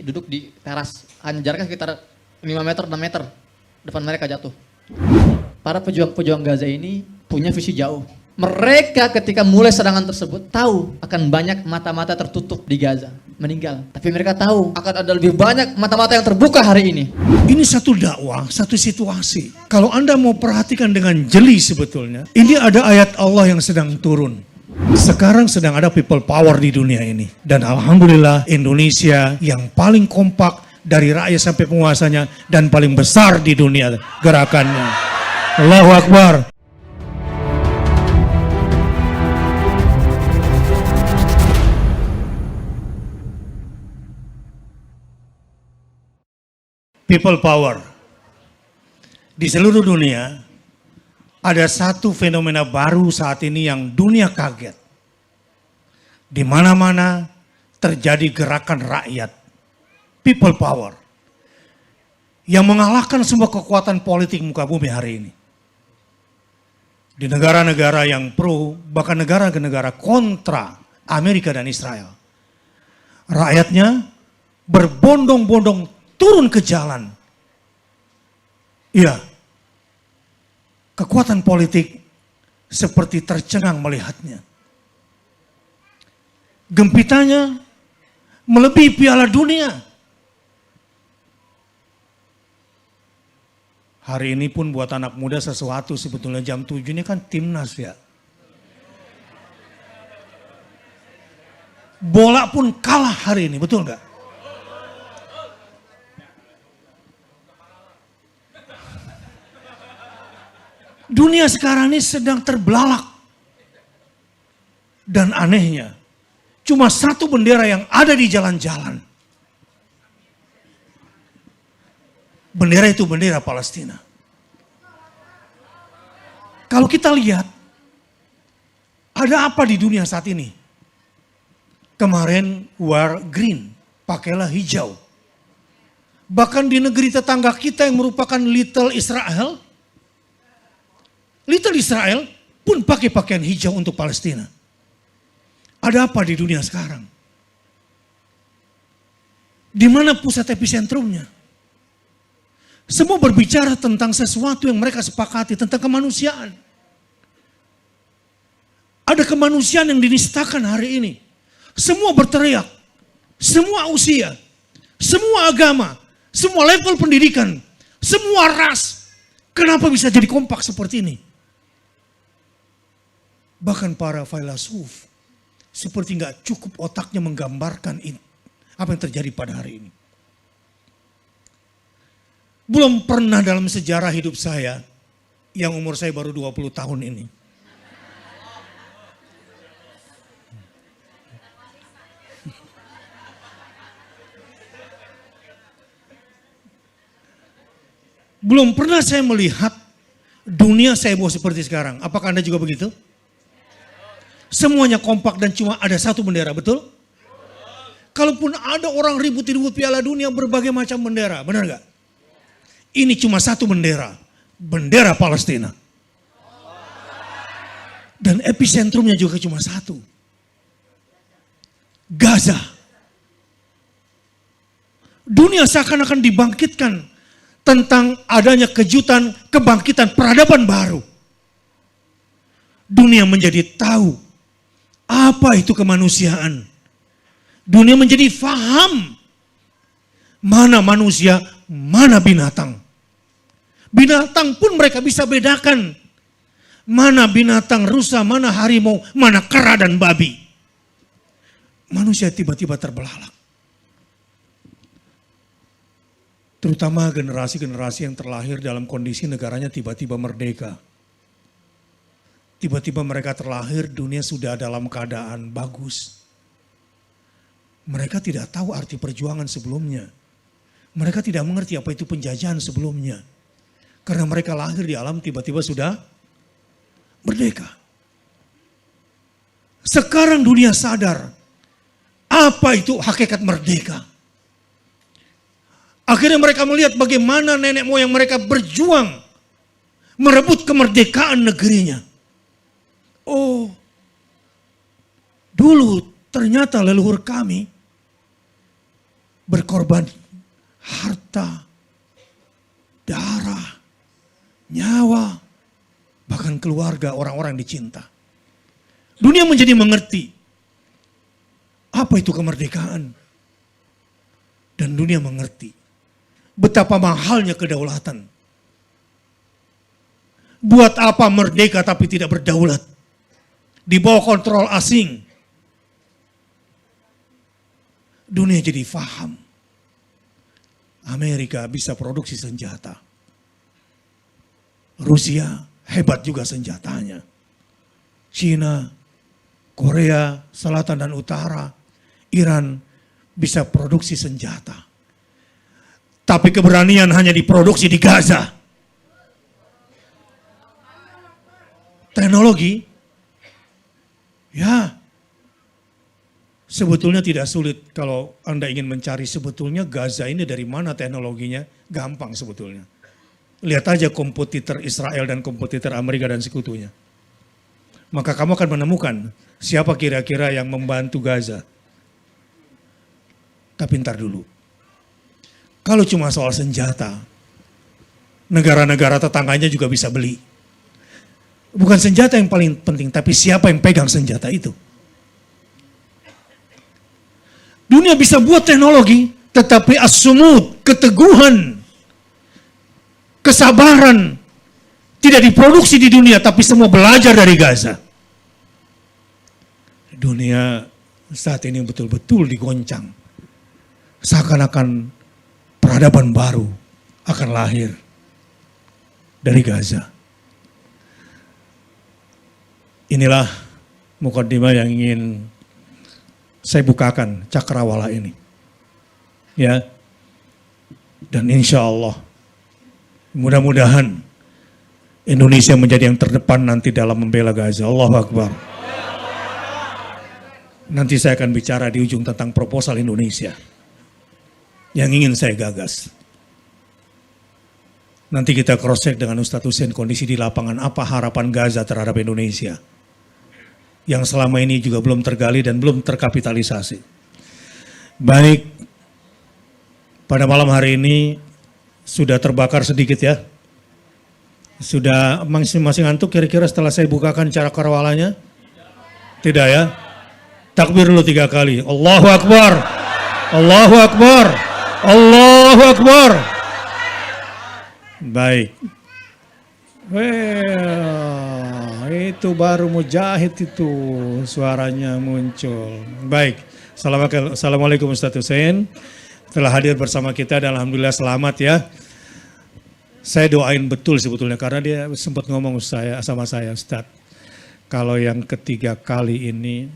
duduk di teras, jaraknya sekitar 5 meter, 6 meter, depan mereka jatuh. Para pejuang-pejuang Gaza ini punya visi jauh. Mereka ketika mulai serangan tersebut tahu akan banyak mata-mata tertutup di Gaza meninggal. Tapi mereka tahu akan ada lebih banyak mata-mata yang terbuka hari ini. Ini satu dakwah, satu situasi. Kalau Anda mau perhatikan dengan jeli sebetulnya, ini ada ayat Allah yang sedang turun. Sekarang sedang ada people power di dunia ini. Dan alhamdulillah Indonesia yang paling kompak dari rakyat sampai penguasanya dan paling besar di dunia gerakannya. Allahu Akbar. People power. Di seluruh dunia ada satu fenomena baru saat ini yang dunia kaget. Di mana-mana terjadi gerakan rakyat. People power. Yang mengalahkan semua kekuatan politik muka bumi hari ini. Di negara-negara yang pro, bahkan negara-negara kontra Amerika dan Israel. Rakyatnya berbondong-bondong turun ke jalan. Iya. Kekuatan politik seperti tercengang melihatnya. Gempitanya melebihi Piala Dunia. Hari ini pun buat anak muda sesuatu sebetulnya jam 7 ini kan timnas ya. Bola pun kalah hari ini, betul nggak? Dunia sekarang ini sedang terbelalak. Dan anehnya, cuma satu bendera yang ada di jalan-jalan. Bendera itu bendera Palestina. Kalau kita lihat, ada apa di dunia saat ini? Kemarin wear green, pakailah hijau. Bahkan di negeri tetangga kita yang merupakan Little Israel, Little Israel pun pakai pakaian hijau untuk Palestina. Ada apa di dunia sekarang? Di mana pusat episentrumnya? Semua berbicara tentang sesuatu yang mereka sepakati, tentang kemanusiaan. Ada kemanusiaan yang dinistakan hari ini. Semua berteriak, semua usia, semua agama, semua level pendidikan, semua ras. Kenapa bisa jadi kompak seperti ini? Bahkan para filsuf seperti nggak cukup otaknya menggambarkan apa yang terjadi pada hari ini. Belum pernah dalam sejarah hidup saya, yang umur saya baru 20 tahun ini. Belum pernah saya melihat dunia saya bawa seperti sekarang. Apakah Anda juga begitu? Semuanya kompak dan cuma ada satu bendera, betul? Kalaupun ada orang ribut-ribut Piala Dunia berbagai macam bendera, benar gak? Ini cuma satu bendera, bendera Palestina. Dan episentrumnya juga cuma satu. Gaza. Dunia seakan-akan dibangkitkan tentang adanya kejutan kebangkitan peradaban baru. Dunia menjadi tahu apa itu kemanusiaan. Dunia menjadi faham mana manusia, mana binatang. Binatang pun mereka bisa bedakan. Mana binatang rusa, mana harimau, mana kera dan babi. Manusia tiba-tiba terbelalak. Terutama generasi-generasi yang terlahir dalam kondisi negaranya tiba-tiba merdeka. Tiba-tiba mereka terlahir, dunia sudah dalam keadaan bagus. Mereka tidak tahu arti perjuangan sebelumnya. Mereka tidak mengerti apa itu penjajahan sebelumnya. Karena mereka lahir di alam tiba-tiba sudah merdeka. Sekarang dunia sadar apa itu hakikat merdeka. Akhirnya mereka melihat bagaimana nenek moyang mereka berjuang merebut kemerdekaan negerinya. Oh, dulu ternyata leluhur kami berkorban harta, darah, nyawa, bahkan keluarga, orang-orang yang dicinta. Dunia menjadi mengerti apa itu kemerdekaan. Dan dunia mengerti betapa mahalnya kedaulatan. Buat apa merdeka tapi tidak berdaulat? Di bawah kontrol asing. Dunia jadi faham. Amerika bisa produksi senjata. Rusia hebat juga senjatanya. Cina, Korea Selatan dan Utara, Iran bisa produksi senjata. Tapi keberanian hanya diproduksi di Gaza. Teknologi, ya sebetulnya tidak sulit kalau Anda ingin mencari sebetulnya Gaza ini dari mana teknologinya, gampang sebetulnya. Lihat aja kompetitor Israel dan kompetitor Amerika dan sekutunya. Maka kamu akan menemukan siapa kira-kira yang membantu Gaza. Tapi ntar dulu. Kalau cuma soal senjata, negara-negara tetangganya juga bisa beli. Bukan senjata yang paling penting, tapi siapa yang pegang senjata itu. Dunia bisa buat teknologi, tetapi as-sumud, keteguhan, kesabaran, tidak diproduksi di dunia, tapi semua belajar dari Gaza. Dunia saat ini betul-betul digoncang. Seakan-akan peradaban baru akan lahir dari Gaza. Inilah mukaddimah yang ingin saya bukakan cakrawala ini. Ya. Dan insya Allah mudah-mudahan Indonesia menjadi yang terdepan nanti dalam membela Gaza. Allahu Akbar. Nanti saya akan bicara di ujung tentang proposal Indonesia yang ingin saya gagas. Nanti kita cross-check dengan Ustadz Hussein kondisi di lapangan apa harapan Gaza terhadap Indonesia. Yang selama ini juga belum tergali dan belum terkapitalisasi. Baik, pada malam hari ini sudah terbakar sedikit ya. Sudah masing-masing ngantuk kira-kira setelah saya bukakan cara karawalanya? Tidak ya? Takbir dulu 3 kali. Allahu Akbar. Allahu Akbar. Allahu Akbar. Baik. Itu baru mujahid itu suaranya muncul. Baik. Assalamualaikum Ustadz Hussein. Telah hadir bersama kita dan alhamdulillah selamat ya. Saya doain betul sebetulnya karena dia sempat ngomong sama saya Ustadz. Kalau yang ketiga kali ini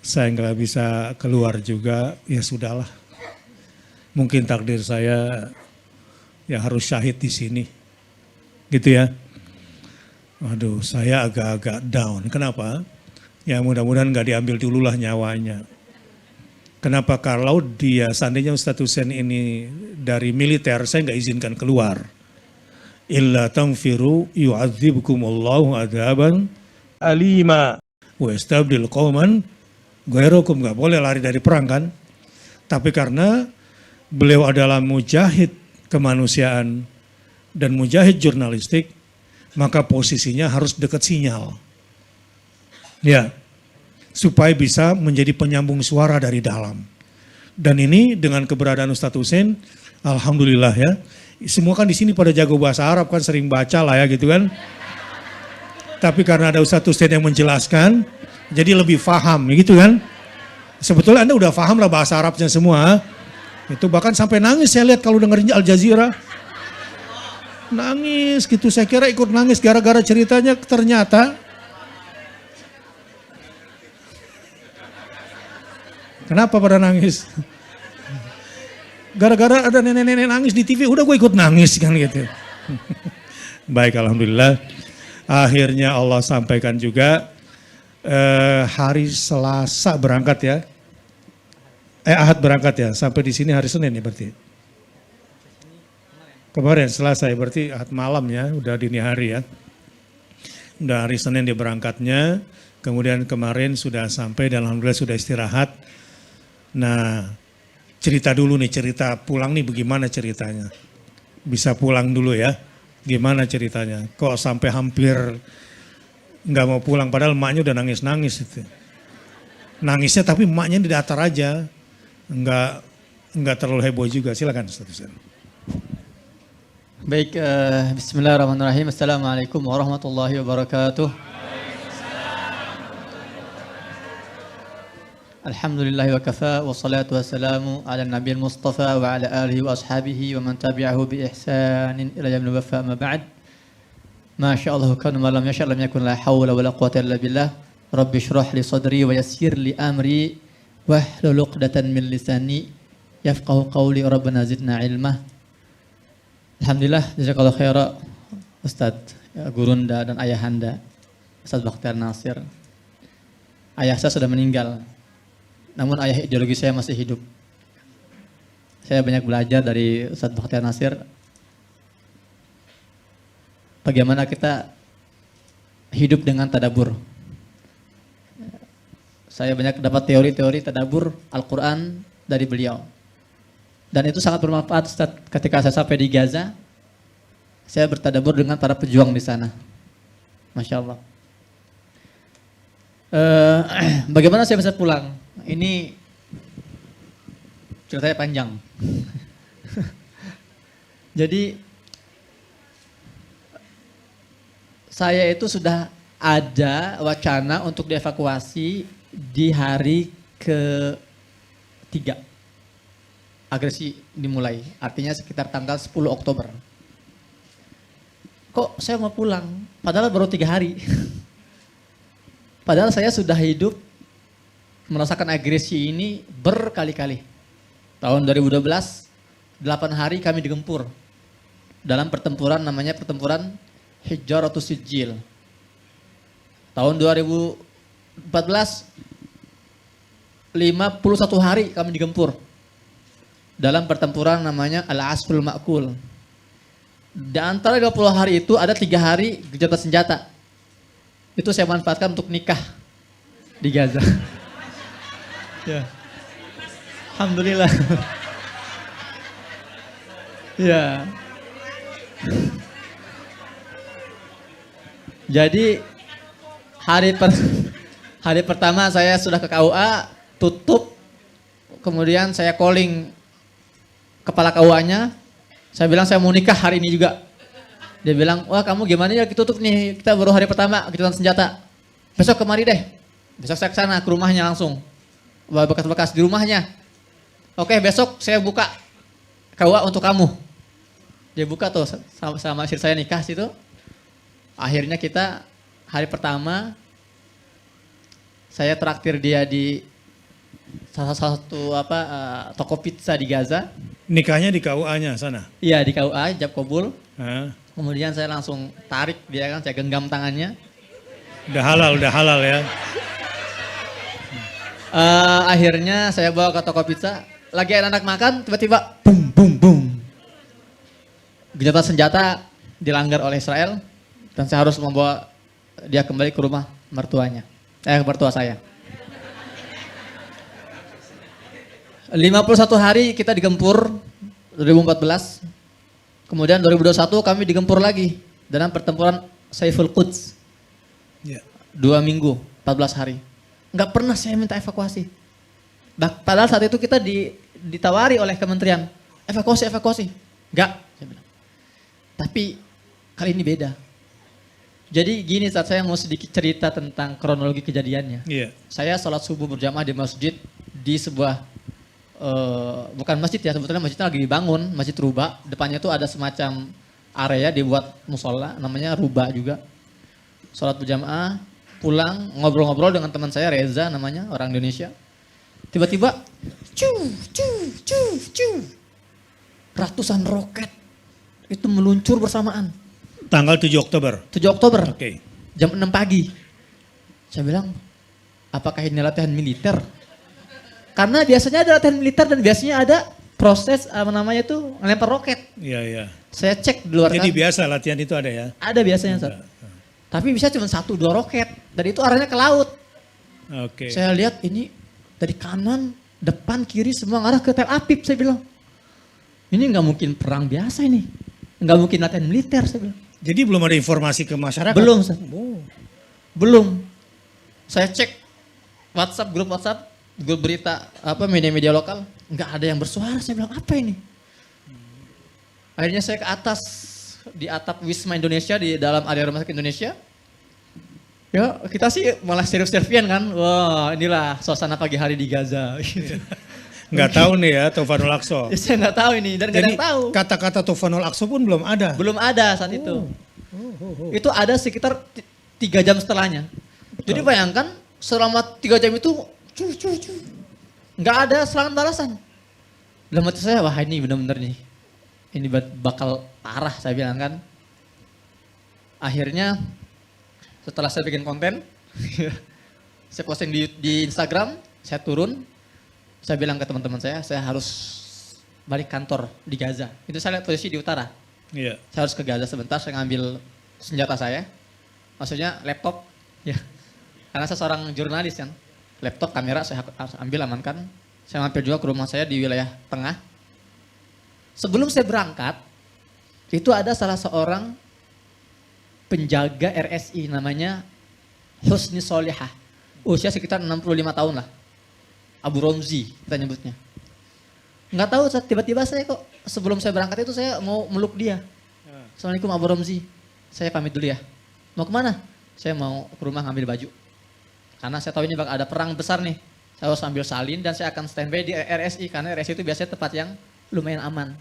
saya nggak bisa keluar juga, ya sudahlah. Mungkin takdir saya ya harus syahid di sini. Gitu ya. Waduh, saya agak-agak down. Kenapa? Ya mudah-mudahan nggak diambil dululah nyawanya. Kenapa? Kalau dia, seandainya Ustadz Hussein ini dari militer, saya nggak izinkan keluar. Illa tanfiru yu'adzibkumullahu adzaban alima wa yastabdil qauman ghairukum. Nggak boleh lari dari perang kan? Tapi karena beliau adalah mujahid kemanusiaan dan mujahid jurnalistik, maka posisinya harus dekat sinyal. Ya, supaya bisa menjadi penyambung suara dari dalam. Dan ini dengan keberadaan Ustadz Hussein, alhamdulillah ya. Semua kan di sini pada jago bahasa Arab kan, sering baca lah ya gitu kan. Tapi karena ada Ustadz Hussein yang menjelaskan, jadi lebih paham gitu kan. Sebetulnya Anda udah paham lah bahasa Arabnya semua. Itu bahkan sampai nangis saya lihat kalau dengerin Al Jazeera. Nangis gitu, saya kira ikut nangis gara-gara ceritanya ternyata. Kenapa pada nangis? Gara-gara ada nenek-nenek nangis di TV, udah gue ikut nangis kan gitu. Baik, alhamdulillah. Akhirnya Allah sampaikan juga hari Selasa berangkat ya. Ahad berangkat ya, sampai di sini hari Senin ya berarti. Kemarin Selasa ya, berarti Ahad malam ya, udah dini hari ya. Udah hari Senin dia berangkatnya, kemudian kemarin sudah sampai dan alhamdulillah sudah istirahat. Nah, cerita dulu nih, cerita pulang nih bagaimana ceritanya. Bisa pulang dulu ya, gimana ceritanya. Kok sampai hampir nggak mau pulang, padahal emaknya udah nangis-nangis itu. Nangisnya tapi emaknya di datar aja, nggak terlalu heboh juga. Silakan Ustaz Hussein. Baik, bismillahirrahmanirrahim. Assalamualaikum warahmatullahi wabarakatuh. Alhamdulillahi wa kafa wa salatu wa salamu ala nabiyyil mustafa wa ala alihi wa ashabihi wa man tabi'ahu bi ihsanin ila yaumil wafa ma ba'd. Ma sya'allahu kana ma lam yasha' lam yakun la hawla wa la quwwata illa billah. Rabbi shrah li sadri wa yassir li amri wahlul 'uqdatan min lisani yafqahu qawli. Rabbana zidna ilma. Alhamdulillah, jazakallahu khaira Ustadz Gurunda dan ayahanda Ustadz Bakhtiar Nasir. Ayah saya sudah meninggal, namun ayah ideologi saya masih hidup. Saya banyak belajar dari Ustadz Bakhtiar Nasir. Bagaimana kita hidup dengan tadabbur. Saya banyak dapat teori-teori tadabbur Al-Quran dari beliau. Dan itu sangat bermanfaat Ustaz. Ketika saya sampai di Gaza, saya bertadabbur dengan para pejuang di sana. Masya Allah. Bagaimana saya bisa pulang? Ini ceritanya panjang. Jadi saya itu sudah ada wacana untuk dievakuasi di hari ke-3. Agresi dimulai, artinya sekitar tanggal 10 Oktober. Kok saya mau pulang? Padahal baru 3 hari. Padahal saya sudah hidup merasakan agresi ini berkali-kali. Tahun 2012, 8 hari kami digempur. Dalam pertempuran namanya pertempuran Hijaratus Sijil. Tahun 2014, 51 hari kami digempur. Dalam pertempuran namanya Al-Asful Ma'kul. Di antara 20 hari itu ada 3 hari gencatan senjata. Itu saya manfaatkan untuk nikah di Gaza. Ya. Alhamdulillah. Ya. Jadi hari pertama saya sudah ke KUA, tutup. Kemudian saya calling kepala KUA-nya, saya bilang saya mau nikah hari ini juga. Dia bilang, wah kamu gimana ya, kita tutup nih, kita baru hari pertama gencatan senjata. Besok kemari deh. Besok saya ke sana, ke rumahnya langsung. Bawa bekas-bekas di rumahnya. Oke, besok saya buka KUA untuk kamu. Dia buka tuh sama istri saya nikah situ. Akhirnya kita hari pertama, saya traktir dia di salah satu toko pizza di Gaza. Nikahnya di KUA-nya sana? Iya di KUA, ijab kabul. Hah? Kemudian saya langsung tarik dia kan, saya genggam tangannya. Udah halal ya. Akhirnya saya bawa ke toko pizza. Lagi anak-anak makan, tiba-tiba bum bum bum. Gencatan senjata dilanggar oleh Israel. Dan saya harus membawa dia kembali ke rumah mertuanya. Mertua saya. 51 hari kita digempur 2014. Kemudian 2021 kami digempur lagi dalam pertempuran Saiful Quds. Ya. 2 minggu, 14 hari. Enggak pernah saya minta evakuasi. Padahal saat itu kita ditawari oleh kementerian, evakuasi. Enggak, saya bilang. Tapi kali ini beda. Jadi gini, saat saya mau sedikit cerita tentang kronologi kejadiannya. Iya. Saya sholat subuh berjamaah di masjid di sebuah bukan masjid ya, sebetulnya masjidnya lagi dibangun, Masjid Ruba. Depannya tuh ada semacam area dibuat musola, namanya Ruba juga. Sholat berjamaah, pulang ngobrol-ngobrol dengan teman saya Reza namanya, orang Indonesia. Tiba-tiba, ratusan roket itu meluncur bersamaan. Tanggal 7 Oktober? 7 Oktober, Oke. Jam 6 pagi. Saya bilang, apakah ini latihan militer? Karena biasanya ada latihan militer dan biasanya ada proses ngelempar roket. Iya. Saya cek di luar. Jadi biasa latihan itu ada ya? Ada biasanya, Ustaz. Tapi bisa cuma 1-2 roket dan itu arahnya ke laut. Oke. Saya lihat ini dari kanan Depan kiri semua ngarah ke Tel Aviv, saya bilang. Ini nggak mungkin perang biasa ini. Nggak mungkin latihan militer, saya bilang. Jadi belum ada informasi ke masyarakat? Belum, Ustaz. Oh. Belum. Saya cek WhatsApp, grup berita, media-media lokal. Nggak ada yang bersuara, saya bilang apa ini? Akhirnya saya ke atas, di atap Wisma Indonesia, di dalam area Rumah Sakit Indonesia. Ya, kita sih malah serius-seriusan kan. Wah, inilah suasana pagi hari di Gaza. Nggak tahu nih ya Tufanul Aqsa. Ya, saya nggak tahu ini dan nggak ada Jadi yang tahu. kata-kata Tufanul Aqsa pun belum ada. Belum ada saat itu. Itu ada sekitar 3 jam setelahnya. Jadi bayangkan selama 3 jam itu nggak ada serangan balasan. Dalam hati saya, wah ini benar-benar nih. Ini bakal parah, saya bilang kan. Akhirnya setelah saya bikin konten, saya posting di Instagram, saya turun, saya bilang ke teman-teman saya harus balik kantor di Gaza. Itu saya lihat posisi di utara. Iya. Saya harus ke Gaza sebentar, saya ngambil senjata saya, maksudnya laptop, ya. Karena saya seorang jurnalis kan, laptop, kamera saya harus ambil, amankan. Saya mampir juga ke rumah saya di wilayah tengah. Sebelum saya berangkat, itu ada salah seorang penjaga RSI namanya Husni Solihah. Usia sekitar 65 tahun lah. Abu Romzi kita nyebutnya. Nggak tahu, tiba-tiba saya kok sebelum saya berangkat itu saya mau meluk dia. Assalamualaikum Abu Romzi, saya pamit dulu ya. Mau kemana? Saya mau ke rumah ngambil baju. Karena saya tahu ini bakal ada perang besar nih. Saya harus ambil salin dan saya akan standby di RSI. Karena RSI itu biasanya tempat yang lumayan aman.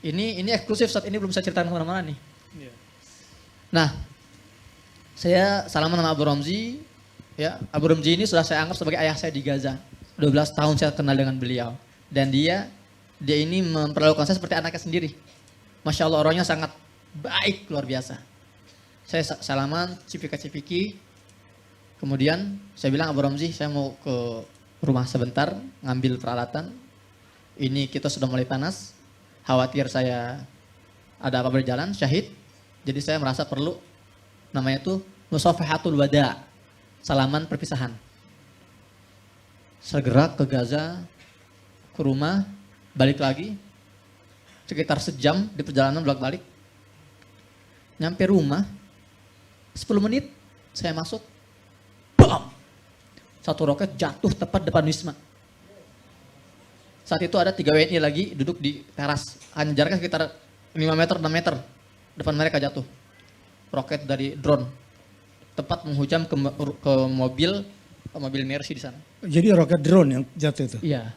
Ini eksklusif, saat ini belum saya ceritakan kemana-mana nih. Nah, saya salaman sama Abu Romzi. Ya, Abu Romzi ini sudah saya anggap sebagai ayah saya di Gaza. 12 tahun saya kenal dengan beliau. Dan dia ini memperlakukan saya seperti anaknya sendiri. Masya Allah, orangnya sangat baik, luar biasa. Saya salaman, cipika-cipiki. Kemudian saya bilang, Abu Romzi, saya mau ke rumah sebentar, ngambil peralatan. Ini kita sudah mulai panas. Khawatir saya ada apa berjalan, syahid. Jadi saya merasa perlu, namanya itu musafahatul wada, salaman perpisahan. Segera ke Gaza, ke rumah, balik lagi. Sekitar sejam di perjalanan bolak-balik. Nyampe rumah, 10 menit saya masuk, bam! Satu roket jatuh tepat depan Wisma. Saat itu ada 3 WNI lagi duduk di teras. Hanya jaraknya sekitar 5 meter, 6 meter. Depan mereka jatuh. Roket dari drone. Tepat menghujam ke mobil Mercy di sana. Jadi roket drone yang jatuh itu? Iya.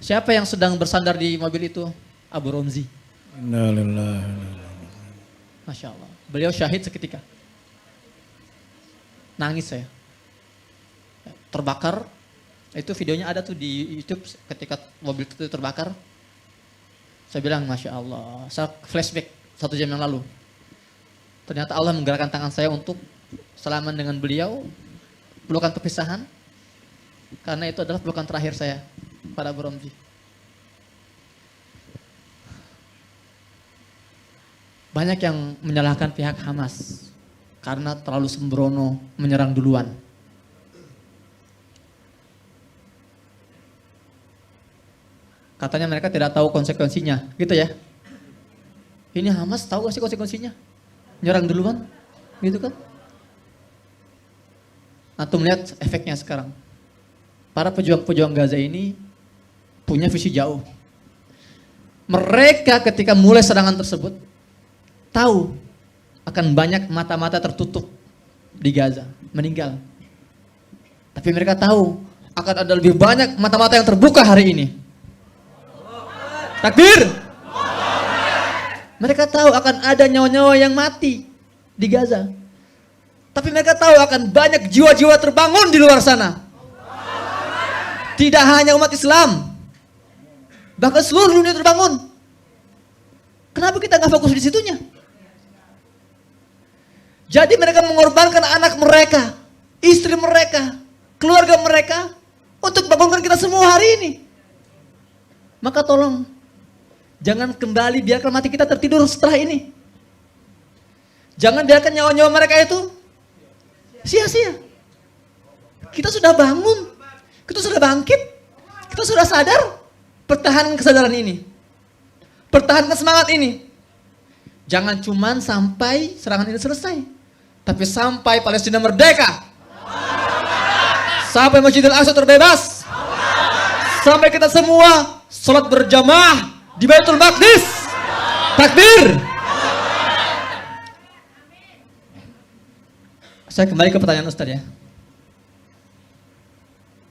Siapa yang sedang bersandar di mobil itu? Abu Romzi. Masya Allah. Beliau syahid seketika. Nangis saya. Terbakar. Itu videonya ada tuh di YouTube ketika mobil itu terbakar. Saya bilang Masya Allah. Saya flashback 1 jam yang lalu. Ternyata Allah menggerakkan tangan saya untuk salaman dengan beliau. Pelukan perpisahan. Karena itu adalah pelukan terakhir saya pada Abu Romzi. Banyak yang menyalahkan pihak Hamas. Karena terlalu sembrono menyerang duluan. Katanya mereka tidak tahu konsekuensinya, gitu ya. Ini Hamas tahu gak sih konsekuensinya? Nyerang duluan, gitu kan? Antum lihat efeknya sekarang. Para pejuang-pejuang Gaza ini punya visi jauh. Mereka ketika mulai serangan tersebut, tahu akan banyak mata-mata tertutup di Gaza, meninggal. Tapi mereka tahu akan ada lebih banyak mata-mata yang terbuka hari ini. Takbir! Mereka tahu akan ada nyawa-nyawa yang mati di Gaza. Tapi mereka tahu akan banyak jiwa-jiwa terbangun di luar sana. Tidak hanya umat Islam. Bahkan seluruh dunia terbangun. Kenapa kita nggak fokus di situnya? Jadi mereka mengorbankan anak mereka, istri mereka, keluarga mereka untuk bangunkan kita semua hari ini. Maka tolong, jangan kembali biarkan mati kita tertidur setelah ini. Jangan biarkan nyawa-nyawa mereka itu sia-sia. Kita sudah bangun. Kita sudah bangkit, kita sudah sadar, pertahankan kesadaran ini. Pertahankan semangat ini. Jangan cuman sampai serangan ini selesai, tapi sampai Palestina merdeka. Sampai Masjidil Aqsa terbebas. Sampai kita semua sholat berjamaah di Baitul Maqdis. Takbir. Saya kembali ke pertanyaan Ustaz ya.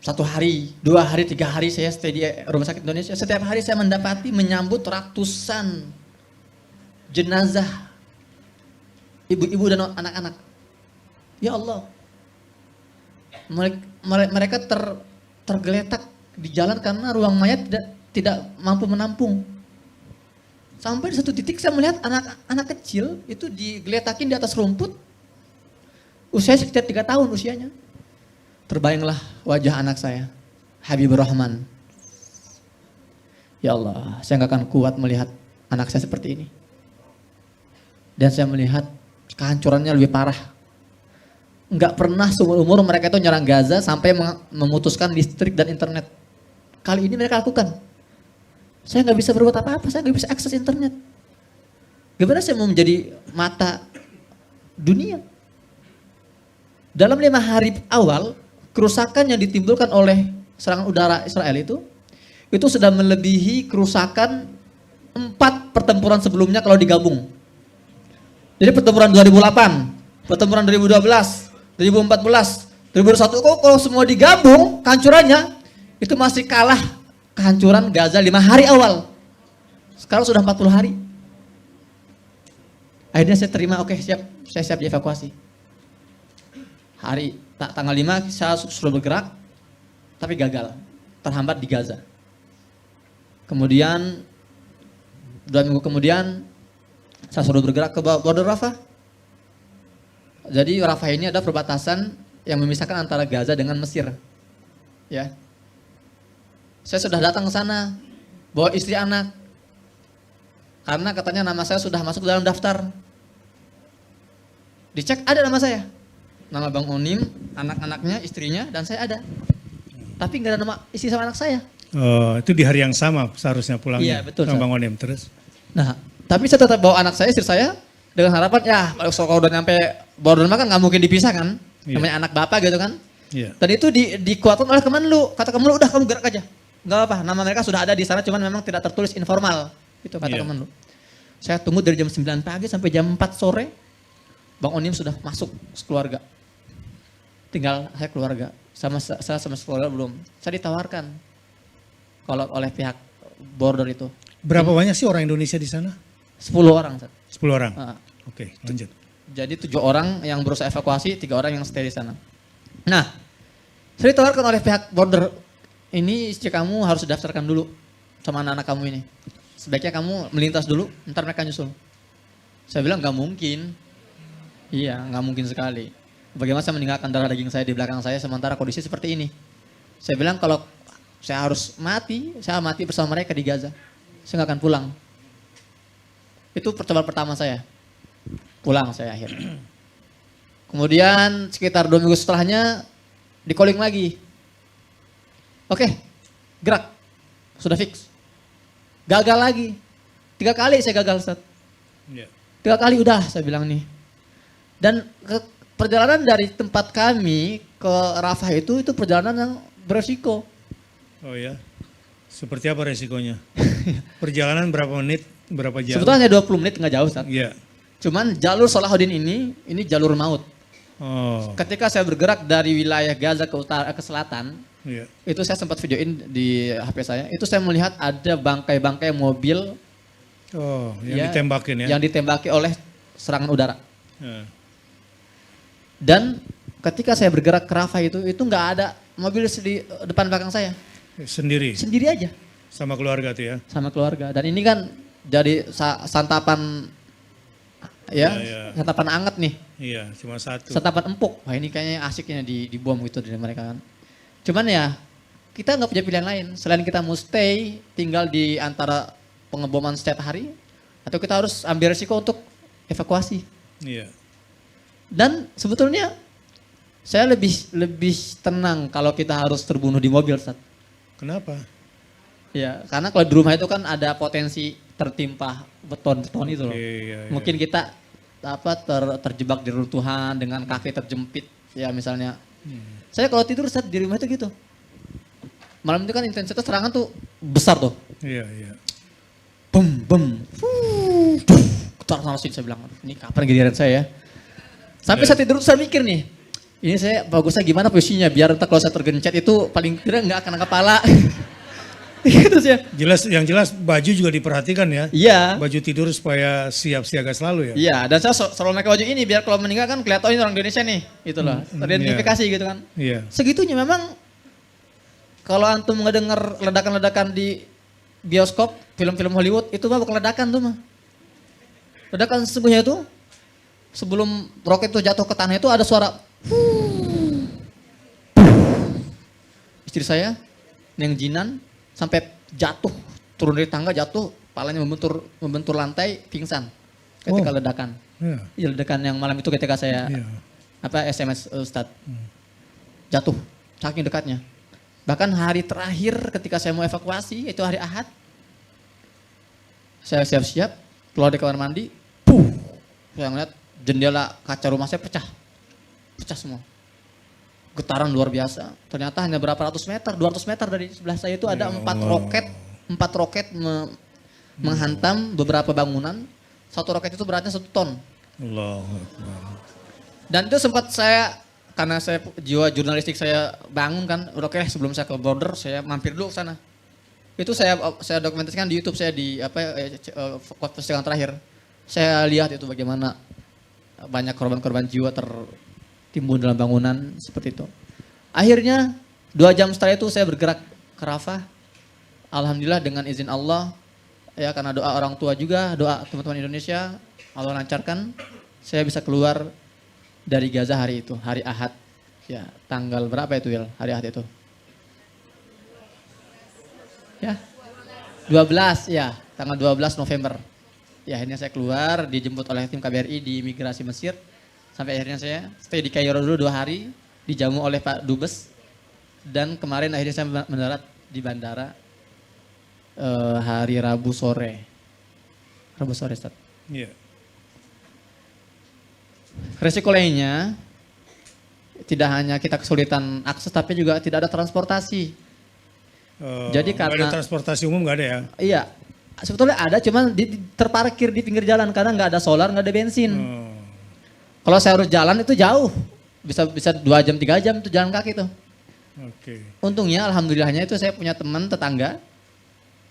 1 hari, 2 hari, 3 hari saya stay di Rumah Sakit Indonesia. Setiap hari saya mendapati menyambut ratusan jenazah ibu-ibu dan anak-anak. Ya Allah. Mereka tergeletak di jalan karena ruang mayat tidak mampu menampung. Sampai di satu titik saya melihat anak kecil itu digeletakin di atas rumput. Usia sekitar 3 tahun usianya. Terbayanglah wajah anak saya, Habibur Rahman. Ya Allah, saya nggak akan kuat melihat anak saya seperti ini. Dan saya melihat kehancurannya lebih parah. Nggak pernah seumur umur mereka itu nyerang Gaza sampai memutuskan listrik dan internet. Kali ini mereka lakukan. Saya nggak bisa berbuat apa-apa, saya nggak bisa akses internet. Gimana saya mau menjadi mata dunia? Dalam 5 hari awal, kerusakan yang ditimbulkan oleh serangan udara Israel itu sudah melebihi kerusakan 4 pertempuran sebelumnya kalau digabung. Jadi pertempuran 2008, pertempuran 2012, 2014, 2001, kalau semua digabung kehancurannya itu masih kalah kehancuran Gaza 5 hari awal. Sekarang sudah 40 hari. Akhirnya saya terima, oke siap, saya siap dievakuasi. Tanggal 5 saya sudah bergerak, tapi gagal, terhambat di Gaza. Kemudian 2 minggu kemudian saya sudah bergerak ke border Rafah. Jadi Rafah ini ada perbatasan yang memisahkan antara Gaza dengan Mesir. Ya, saya sudah datang ke sana, bawa istri anak, karena katanya nama saya sudah masuk dalam daftar. Dicek ada nama saya. Nama Bang Onim, anak-anaknya, istrinya, dan saya ada. Tapi nggak ada nama istri sama anak saya. Oh, itu di hari yang sama seharusnya pulangnya. Iya, betul. Sama Bang Onim terus. Nah, tapi saya tetap bawa anak saya, istri saya, dengan harapan ya kalau udah nyampe border kan nggak mungkin dipisah kan. Iya. Namanya anak bapak gitu kan. Iya. Dan itu dikuatkan oleh Kemenlu. Kata Kemenlu, udah kamu gerak aja. Nggak apa, nama mereka sudah ada di sana, cuman memang tidak tertulis informal. Itu kata Iya. Kemenlu. Saya tunggu dari jam 9 pagi sampai jam 4 sore. Bang Onim sudah masuk sekeluarga. Tinggal saya keluarga, saya sama keluarga belum. Saya ditawarkan kalau oleh pihak border itu. Berapa banyak sih orang Indonesia di sana? 10 orang. 10 orang. Nah, Oke, lanjut. jadi 7 orang yang berusaha evakuasi, 3 orang yang stay di sana. Nah, saya ditawarkan oleh pihak border, ini istri kamu harus didaftarkan dulu sama anak-anak kamu ini. Sebaiknya kamu melintas dulu, ntar mereka nyusul. Saya bilang nggak mungkin. Iya, nggak mungkin sekali. Bagaimana saya meninggalkan darah daging saya di belakang saya sementara kondisi seperti ini. Saya bilang kalau saya harus mati, saya mati bersama mereka di Gaza. Saya nggak akan pulang. Itu percobaan pertama saya. Pulang saya akhirnya. Kemudian sekitar 2 minggu setelahnya di calling lagi. Oke, gerak. Sudah fix. Gagal lagi. 3 kali saya gagal, Ustaz. Iya. 3 kali udah saya bilang nih. Dan perjalanan dari tempat kami ke Rafah itu perjalanan yang beresiko. Oh ya. Seperti apa resikonya? Perjalanan berapa menit, berapa jam? Sebetulnya hanya 20 menit nggak jauh, Ustaz. Iya. Cuman jalur Salahuddin ini jalur maut. Oh. Ketika saya bergerak dari wilayah Gaza ke utara ke selatan, Iya. itu saya sempat videoin di HP saya. Itu saya melihat ada bangkai-bangkai mobil Oh, yang ditembakin ya? yang ditembaki oleh serangan udara. Ya. Dan ketika saya bergerak ke Rafah itu nggak ada mobil di depan belakang saya. Sendiri? Sendiri aja. Sama keluarga tuh ya? Sama keluarga. Dan ini kan jadi santapan ya, santapan anget nih. Iya, cuma satu. Santapan empuk. Wah ini kayaknya asiknya dibom gitu dari mereka kan. Cuman ya kita nggak punya pilihan lain. Selain kita mau stay tinggal di antara pengeboman setiap hari, atau kita harus ambil resiko untuk evakuasi. Iya. Dan sebetulnya Saya lebih tenang kalau kita harus terbunuh di mobil, Ustaz. Kenapa? Ya, karena kalau di rumah itu kan ada potensi tertimpa beton-beton itu loh. Iya, iya. Mungkin kita terjebak di reruntuhan dengan kaki terjepit ya misalnya. Saya kalau tidur Ustaz di rumah itu gitu. Malam itu kan intensitas serangan tuh besar tuh. Iya, iya. Bum bum. Ketar sana sini saya bilang, ini kapan giliran saya ya. Sampai saya tidur saya mikir nih, ini saya bagusnya gimana posisinya biar entar kalau saya tergencet itu paling tidak nggak kena kepala. Gitu sih ya. Yang jelas baju juga diperhatikan ya. Iya. Baju tidur supaya siap siaga selalu ya. Iya, dan saya selalu pakai baju ini biar kalau meninggal kan kelihatan ini orang Indonesia nih, gitu loh. Teridentifikasi gitu kan. Iya. Segitunya memang kalau antum ngedenger ledakan-ledakan di bioskop, film-film Hollywood itu mah bukan ledakan tuh mah. Ledakan sesungguhnya itu sebelum roket itu jatuh ke tanah itu ada suara istri saya yang jinan sampai jatuh, turun dari tangga jatuh, palanya membentur lantai, pingsan ketika ledakan. Iya. Iya, ledakan yang malam itu ketika saya Iya. SMS Ustadz. Jatuh, saking dekatnya. Bahkan hari terakhir ketika saya mau evakuasi, itu hari Ahad. Saya siap-siap, keluar dari kamar mandi, saya ngeliat jendela kaca rumah saya pecah. Pecah semua. Getaran luar biasa. Ternyata hanya berapa ratus meter, 200 meter dari sebelah saya itu ada 4 roket menghantam beberapa bangunan. Satu roket itu beratnya 1 ton. Allahu Akbar. Dan itu sempat saya, karena saya jiwa jurnalistik saya bangun kan, oke sebelum saya ke border saya mampir dulu ke sana. Itu saya dokumentasikan di YouTube saya di postingan terakhir. Saya lihat itu bagaimana banyak korban-korban jiwa tertimbun dalam bangunan seperti itu. Akhirnya 2 jam setelah itu saya bergerak ke Rafah. Alhamdulillah dengan izin Allah, ya karena doa orang tua juga, doa teman-teman Indonesia, Allah lancarkan, saya bisa keluar dari Gaza hari itu, hari Ahad. Ya, tanggal berapa itu Wil, hari Ahad itu? Ya, 12 ya, tanggal 12 November. Ya akhirnya saya keluar, dijemput oleh tim KBRI di imigrasi Mesir. Sampai akhirnya saya stay di Kairo dulu 2 hari, dijamu oleh Pak Dubes. Dan kemarin akhirnya saya mendarat di bandara hari Rabu sore. Rabu sore, Ustaz. Iya. Resiko lainnya, tidak hanya kita kesulitan akses, tapi juga tidak ada transportasi. Jadi Nggak karena ada transportasi umum nggak ada ya? Iya, sebetulnya ada, cuman terparkir di pinggir jalan karena nggak ada solar, nggak ada bensin. Kalau saya harus jalan itu jauh, bisa 2 jam 3 jam itu jalan kaki tuh. Oke. Untungnya, alhamdulillahnya itu saya punya teman tetangga,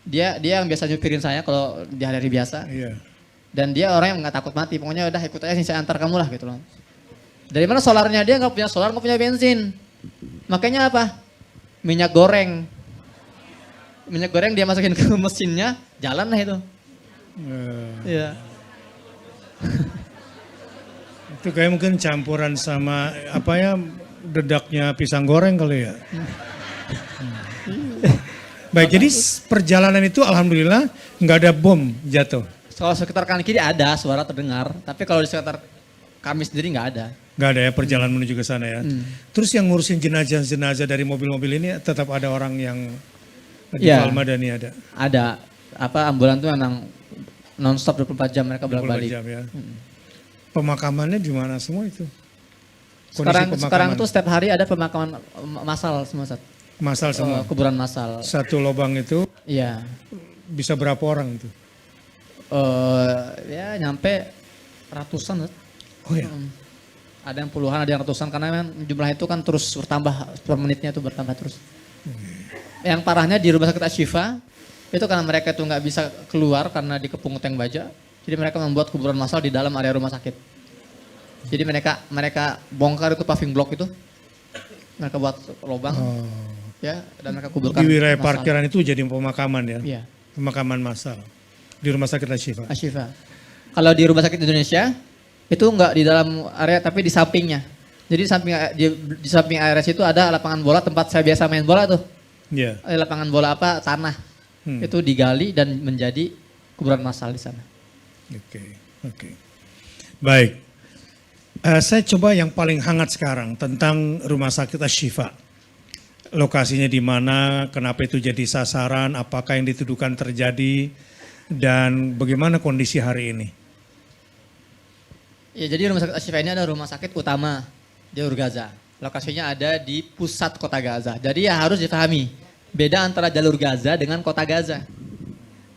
dia yang biasa nyupirin saya kalau di hari-hari biasa. Iya. Dan dia orang yang nggak takut mati, pokoknya udah ikut aja sih saya antar kamu lah gitu loh. Dari mana solarnya? Dia nggak punya solar, nggak punya bensin. Makanya apa? Minyak goreng dia masukin ke mesinnya, jalan lah itu. Iya. Itu kayak mungkin campuran sama apa ya, dedaknya pisang goreng kali ya. Baik, jadi perjalanan itu alhamdulillah nggak ada bom jatuh. Kalau sekitar kanan kiri ada suara terdengar, tapi kalau di sekitar kami sendiri nggak ada. Nggak ada ya perjalanan menuju ke sana ya. Terus yang ngurusin jenazah-jenazah dari mobil-mobil ini tetap ada orang yang di Al-Madani ada? Ada. Ambulan itu memang non-stop 24 jam mereka 24 bolak-balik. jam ya. Pemakamannya di mana semua itu? Sekarang tuh setiap hari ada pemakaman massal semua, Ustaz. Massal semua? Kuburan massal. Satu lubang itu Iya. bisa berapa orang itu? Ya nyampe ratusan. Ustaz. Oh ya? Ada yang puluhan, ada yang ratusan, karena memang jumlah itu kan terus bertambah, per menitnya itu bertambah terus. Yang parahnya di rumah sakit Ashifa, itu karena mereka itu nggak bisa keluar karena dikepung tank baja, jadi mereka membuat kuburan massal di dalam area rumah sakit. Jadi mereka bongkar itu paving block itu, mereka buat lubang, ya, dan mereka kuburkan. Di wilayah massal. parkiran itu jadi pemakaman ya? Iya. Pemakaman massal di rumah sakit Ashifa. Ashifa. Kalau di rumah sakit Indonesia, itu nggak di dalam area tapi di sampingnya. Jadi di samping area itu ada lapangan bola, tempat saya biasa main bola tuh. Iya. Lapangan bola tanah. Itu digali dan menjadi kuburan massal di sana. Oke. Baik. Saya coba yang paling hangat sekarang tentang Rumah Sakit Asy-Syifa. Lokasinya di mana, kenapa itu jadi sasaran, apakah yang dituduhkan terjadi, dan bagaimana kondisi hari ini? Ya, jadi Rumah Sakit Asy-Syifa ini adalah rumah sakit utama di jalur Gaza. Lokasinya ada di pusat kota Gaza. Jadi ya harus dipahami, beda antara jalur Gaza dengan kota Gaza.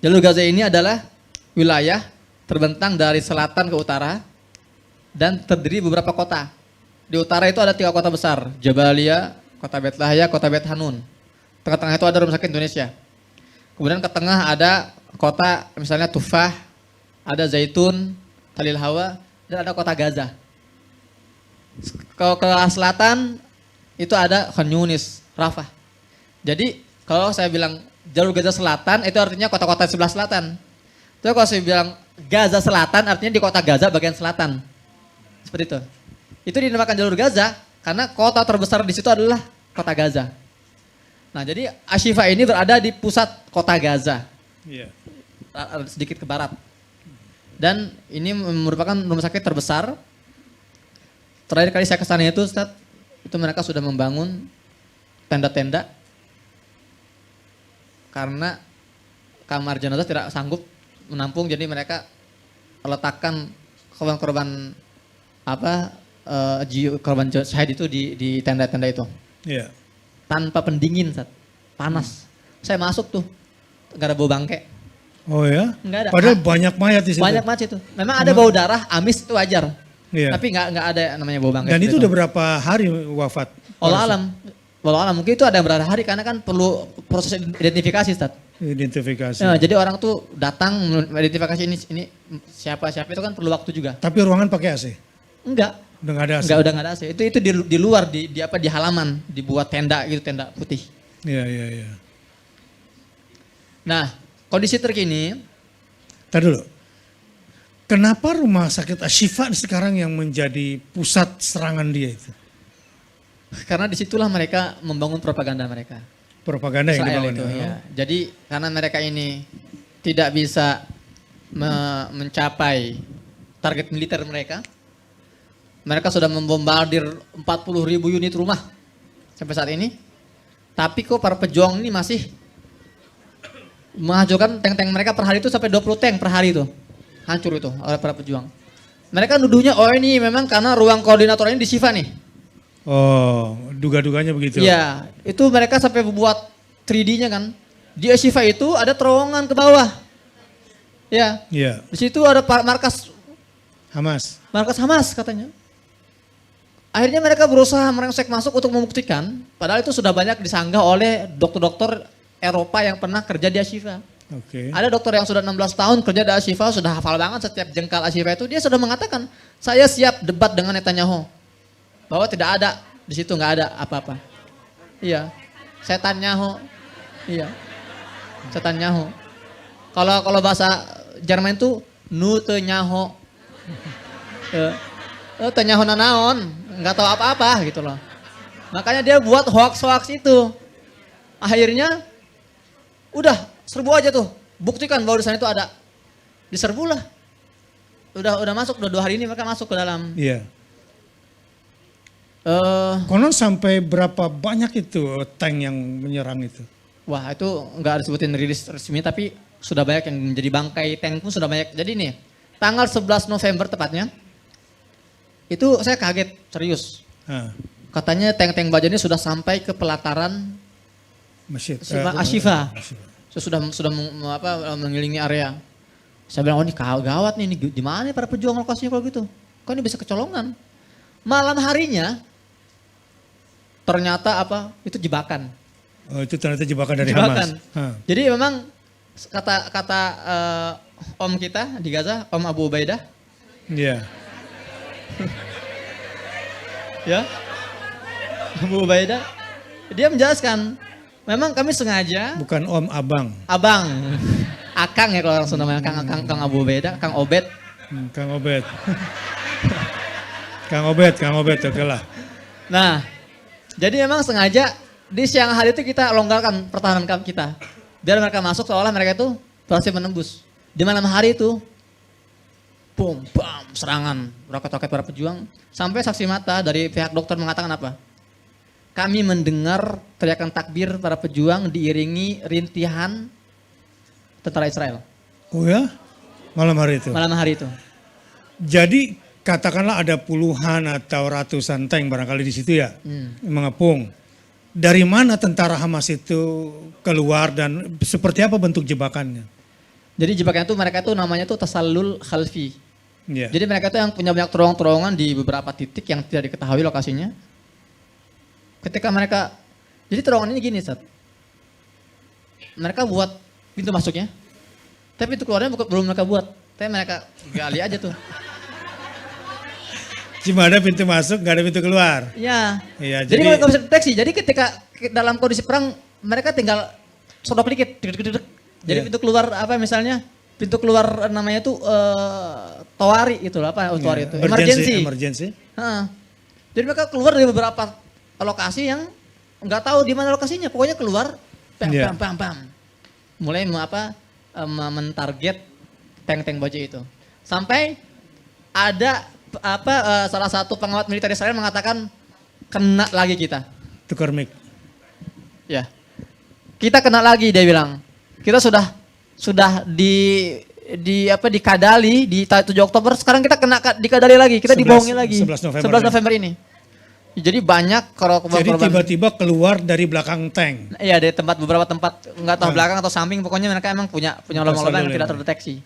Jalur Gaza ini adalah wilayah terbentang dari selatan ke utara, dan terdiri beberapa kota. Di utara itu ada 3 kota besar, Jabalia, kota Bet Lahya, kota Bet Hanun. Tengah-tengah itu ada Rumah Sakit Indonesia. Kemudian ke tengah ada kota misalnya Tufah, ada Zaitun, Talil Hawa, dan ada kota Gaza. Kalau ke selatan itu ada Khan Yunis, Rafah. Jadi kalau saya bilang jalur Gaza Selatan itu artinya kota-kota sebelah selatan. Tapi kalau saya bilang Gaza Selatan artinya di kota Gaza bagian selatan. Seperti itu. Itu dinamakan jalur Gaza karena kota terbesar di situ adalah kota Gaza. Nah, jadi Asy-Syifa ini berada di pusat kota Gaza. Iya. Sedikit ke barat. Dan ini merupakan rumah sakit terbesar. Terakhir kali saya ke sana itu, Ustaz, itu mereka sudah membangun tenda-tenda karena kamar jenazah tidak sanggup menampung, jadi mereka letakkan korban-korban korban syahid itu di tenda-tenda itu. Iya. Tanpa pendingin, Ustaz. Panas. Saya masuk tuh, nggak ada bau bangke. Oh ya? Nggak ada. Padahal banyak mayat di situ. Banyak banget itu. Memang ada bau darah, amis itu wajar. Iya. Tapi nggak ada namanya bau bangkai. Dan itu udah berapa hari wafat? Walau alam mungkin itu ada yang berapa hari karena kan perlu proses identifikasi, Ustaz. Identifikasi. Ya, jadi orang tuh datang identifikasi ini siapa itu kan perlu waktu juga. Tapi ruangan pakai AC? Enggak. Udah nggak ada AC? Udah nggak ada AC. Itu di luar di halaman dibuat tenda gitu, tenda putih. Iya. Nah, kondisi terkini. Tadi dulu. Kenapa Rumah Sakit Asy-Syifa sekarang yang menjadi pusat serangan dia itu? Karena disitulah mereka membangun propaganda mereka. Propaganda yang Israel dibangun. itu, ya. Jadi karena mereka ini tidak bisa mencapai target militer mereka, mereka sudah membombardir 40.000 unit rumah sampai saat ini. Tapi kok para pejuang ini masih menghancurkan tank-tank mereka per hari itu sampai 20 tank per hari itu. Hancur itu oleh para pejuang. Mereka nuduhnya, oh ini memang karena ruang koordinator ini di Syifa nih. Oh, duga-duganya begitu. Iya, itu mereka sampai membuat 3D-nya kan. Di Syifa itu ada terowongan ke bawah. Ya. Iya. Di situ ada markas Hamas katanya. Akhirnya mereka berusaha merengsek masuk untuk membuktikan, padahal itu sudah banyak disanggah oleh dokter-dokter Eropa yang pernah kerja di Syifa. Oke. Ada dokter yang sudah 16 tahun kerja di Syifa, sudah hafal banget setiap jengkal Syifa itu. Dia sudah mengatakan, saya siap debat dengan Netanyahu. Bahwa tidak ada, di situ nggak ada apa-apa. Iya, setanyahu. Iya, setanyahu. Kalau bahasa Jerman itu, Nutenyahu. Tenyahu nanaon, nggak tahu apa-apa gitu loh. Makanya dia buat hoax-hoax itu. Akhirnya, udah serbu aja tuh, buktikan bahwa di sana itu ada. Diserbulah. Udah masuk, udah 2 hari ini mereka masuk ke dalam. Iya. Konon sampai berapa banyak itu tank yang menyerang itu? Wah itu nggak disebutin rilis resmi tapi sudah banyak yang menjadi bangkai tank pun sudah banyak. Jadi nih, tanggal 11 November tepatnya, itu saya kaget, serius. Katanya tank-tank Baja ini sudah sampai ke pelataran Masjid. Asy-Syifa. Sudah mengelilingi area. Saya bilang, oh ini gawat nih, ini di mana para pejuang lokasinya kalau gitu? Kok ini bisa kecolongan? Malam harinya, ternyata itu jebakan. Oh itu ternyata jebakan dari Hamas. Jadi memang kata om kita di Gaza, Om Abu Ubaidah. Iya. Ya. Abu Ubaidah. Dia menjelaskan, memang kami sengaja. Bukan Om, Abang. Abang. Akang ya kalau orang Sunda namanya Kang Abu Ubaidah, Kang Obed. Kang Obed. Kang Obed, oke lah. Nah, jadi memang sengaja di siang hari itu kita longgarkan pertahanan kita. Biar mereka masuk seolah mereka itu berhasil menembus. Di malam hari itu, Boom, bam, serangan, roket-roket para pejuang. Sampai saksi mata dari pihak dokter mengatakan apa? Kami mendengar teriakan takbir para pejuang diiringi rintihan tentara Israel. Oh ya? Malam hari itu. Malam hari itu. Jadi katakanlah ada puluhan atau ratusan tank barangkali di situ ya, mengepung. Dari mana tentara Hamas itu keluar dan seperti apa bentuk jebakannya? Jadi jebakannya tuh mereka tuh namanya tuh tasallul khalfi. Ya. Jadi mereka tuh yang punya banyak terowongan di beberapa titik yang tidak diketahui lokasinya. Ketika mereka, jadi terowongan ini gini, Sat. Mereka buat pintu masuknya, tapi pintu keluarnya belum mereka buat. Tapi mereka gali aja tuh. Cuma ada pintu masuk, nggak ada pintu keluar. Iya. Iya. Jadi nggak bisa deteksi. Jadi ketika dalam kondisi perang, mereka tinggal sodok dikit. Jadi Iya. pintu keluar apa misalnya? Pintu keluar namanya tuh towari itu lah, apa towari itu? Emergency. Heeh. Jadi mereka keluar dari beberapa lokasi yang nggak tahu di mana lokasinya. Pokoknya keluar, Iya. pam. Mulai mentarget tank-tank baja itu. Sampai ada salah satu pengawat militer Israel mengatakan kena lagi kita. Tukar mic. Ya. Kita kena lagi dia bilang. Kita sudah dikadali di 7 Oktober, sekarang kita kena dikadali lagi, kita dibohongi lagi. 11 November ini. Jadi banyak korban. Jadi tiba-tiba keluar dari belakang tank. Iya, dari beberapa tempat nggak tahu belakang atau samping, pokoknya mereka emang punya lubang-lubang yang tidak terdeteksi.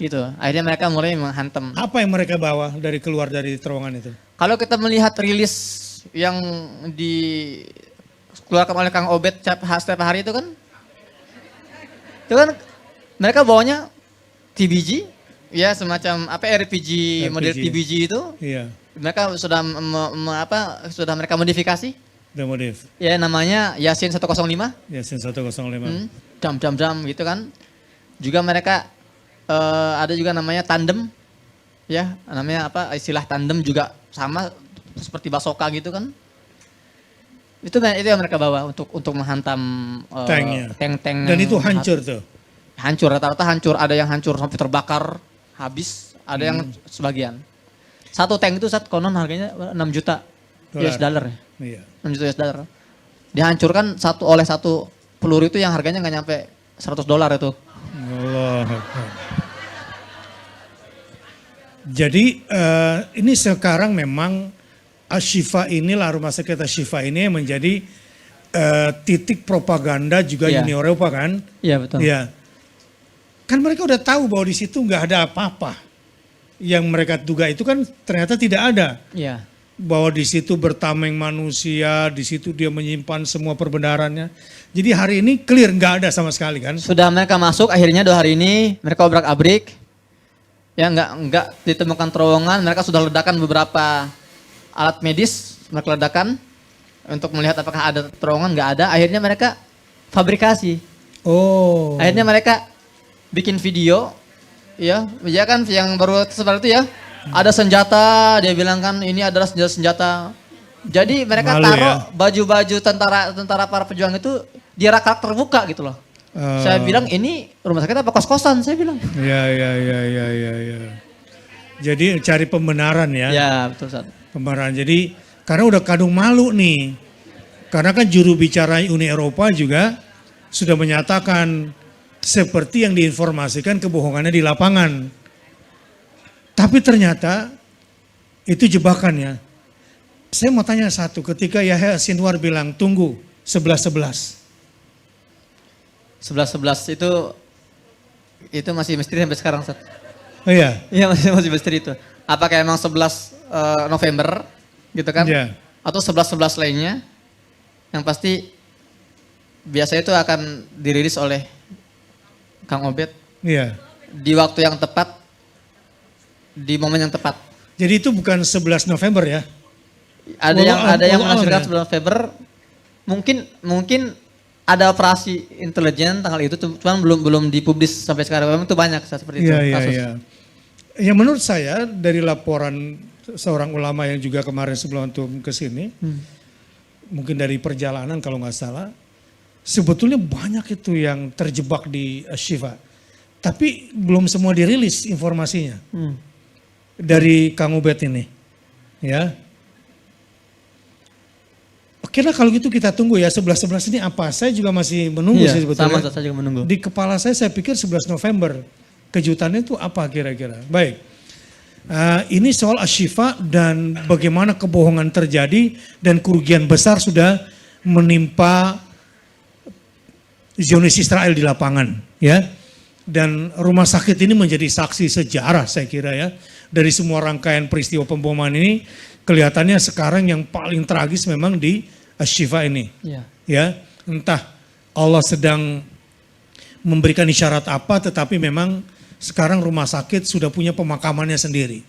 Gitu. Akhirnya mereka mulai menghantam. Apa yang mereka bawa dari keluar dari terowongan itu? Kalau kita melihat rilis yang dikeluarkan oleh Kang Obed setiap hari itu kan mereka bawanya TBG, ya semacam RPG model TBG itu. Iya. Mereka sudah sudah mereka modifikasi. The modif. Ya namanya Yasin 105. Yasin 105. Jam gitu kan. Juga mereka ada juga namanya tandem, ya namanya istilah tandem juga sama seperti basoka gitu kan. Itu yang mereka bawa untuk menghantam tank-tank. Dan itu hancur tuh. Hancur, rata-rata hancur. Ada yang hancur sampai terbakar habis, ada yang sebagian. Satu tank itu konon harganya 6 juta US dollar. Iya. 6 juta US dollar. Dihancurkan oleh satu peluru itu yang harganya nggak nyampe $100 itu. Allah. Jadi ini sekarang memang Ashifa inilah rumah sakit Ashifa ini menjadi titik propaganda juga Uni Eropa kan? Iya betul. Iya. Kan mereka udah tahu bahwa di situ nggak ada apa-apa. Yang mereka duga itu kan ternyata tidak ada. Iya. Bahwa di situ bertameng manusia, di situ dia menyimpan semua perbendaharanya. Jadi hari ini clear, nggak ada sama sekali kan? Sudah mereka masuk, akhirnya 2 hari ini mereka obrak-abrik. Ya nggak ditemukan terowongan, mereka sudah ledakan beberapa alat medis, mereka ledakan untuk melihat apakah ada terowongan, nggak ada. Akhirnya mereka fabrikasi. Oh. Akhirnya mereka bikin video, ya kan yang baru seperti itu ya. Ada senjata, dia bilang kan ini adalah senjata. Jadi mereka taruh baju-baju tentara para pejuang itu di rak terbuka gitu loh. Saya bilang ini rumah sakit apa kos-kosan, saya bilang. Ya. Jadi cari pembenaran ya. Ya betul Ustaz. Pembenaran. Jadi karena udah kadung malu nih. Karena kan juru bicara Uni Eropa juga sudah menyatakan seperti yang diinformasikan kebohongannya di lapangan. Tapi ternyata itu jebakannya. Saya mau tanya satu, ketika Yahya Sinwar bilang tunggu 11-11. 11-11 itu masih misteri sampai sekarang Ustaz. Oh iya? Iya masih misteri itu. Apakah emang 11 November gitu kan? Iya. Atau 11-11 lainnya? Yang pasti biasa itu akan dirilis oleh Kang Obed. Iya. Di waktu yang tepat, di momen yang tepat. Jadi itu bukan 11 November ya? Ada yang menafsirkan ya? 11 November. Mungkin ada operasi intelijen tanggal itu, cuman belum dipublis sampai sekarang. Memang itu banyak seperti itu kasus. Iya. Ya menurut saya dari laporan seorang ulama yang juga kemarin sebelum untuk ke sini, mungkin dari perjalanan kalau nggak salah, sebetulnya banyak itu yang terjebak di Ashifa. Tapi belum semua dirilis informasinya Hmm. dari Kang Ubed ini. Ya. Oke lah kalau gitu kita tunggu ya 11-11 ini apa. Saya juga masih menunggu Iya, sih sebetulnya. sama saya juga menunggu. Di kepala saya pikir 11 November. Kejutannya itu apa kira-kira? Baik. Ini soal Asy-Syifa dan bagaimana kebohongan terjadi dan kerugian besar sudah menimpa Zionis Israel di lapangan, ya. Dan rumah sakit ini menjadi saksi sejarah saya kira ya. Dari semua rangkaian peristiwa pemboman ini kelihatannya sekarang yang paling tragis memang di Asy-Syifa ini. Iya. Ya, entah Allah sedang memberikan isyarat apa tetapi memang sekarang rumah sakit sudah punya pemakamannya sendiri.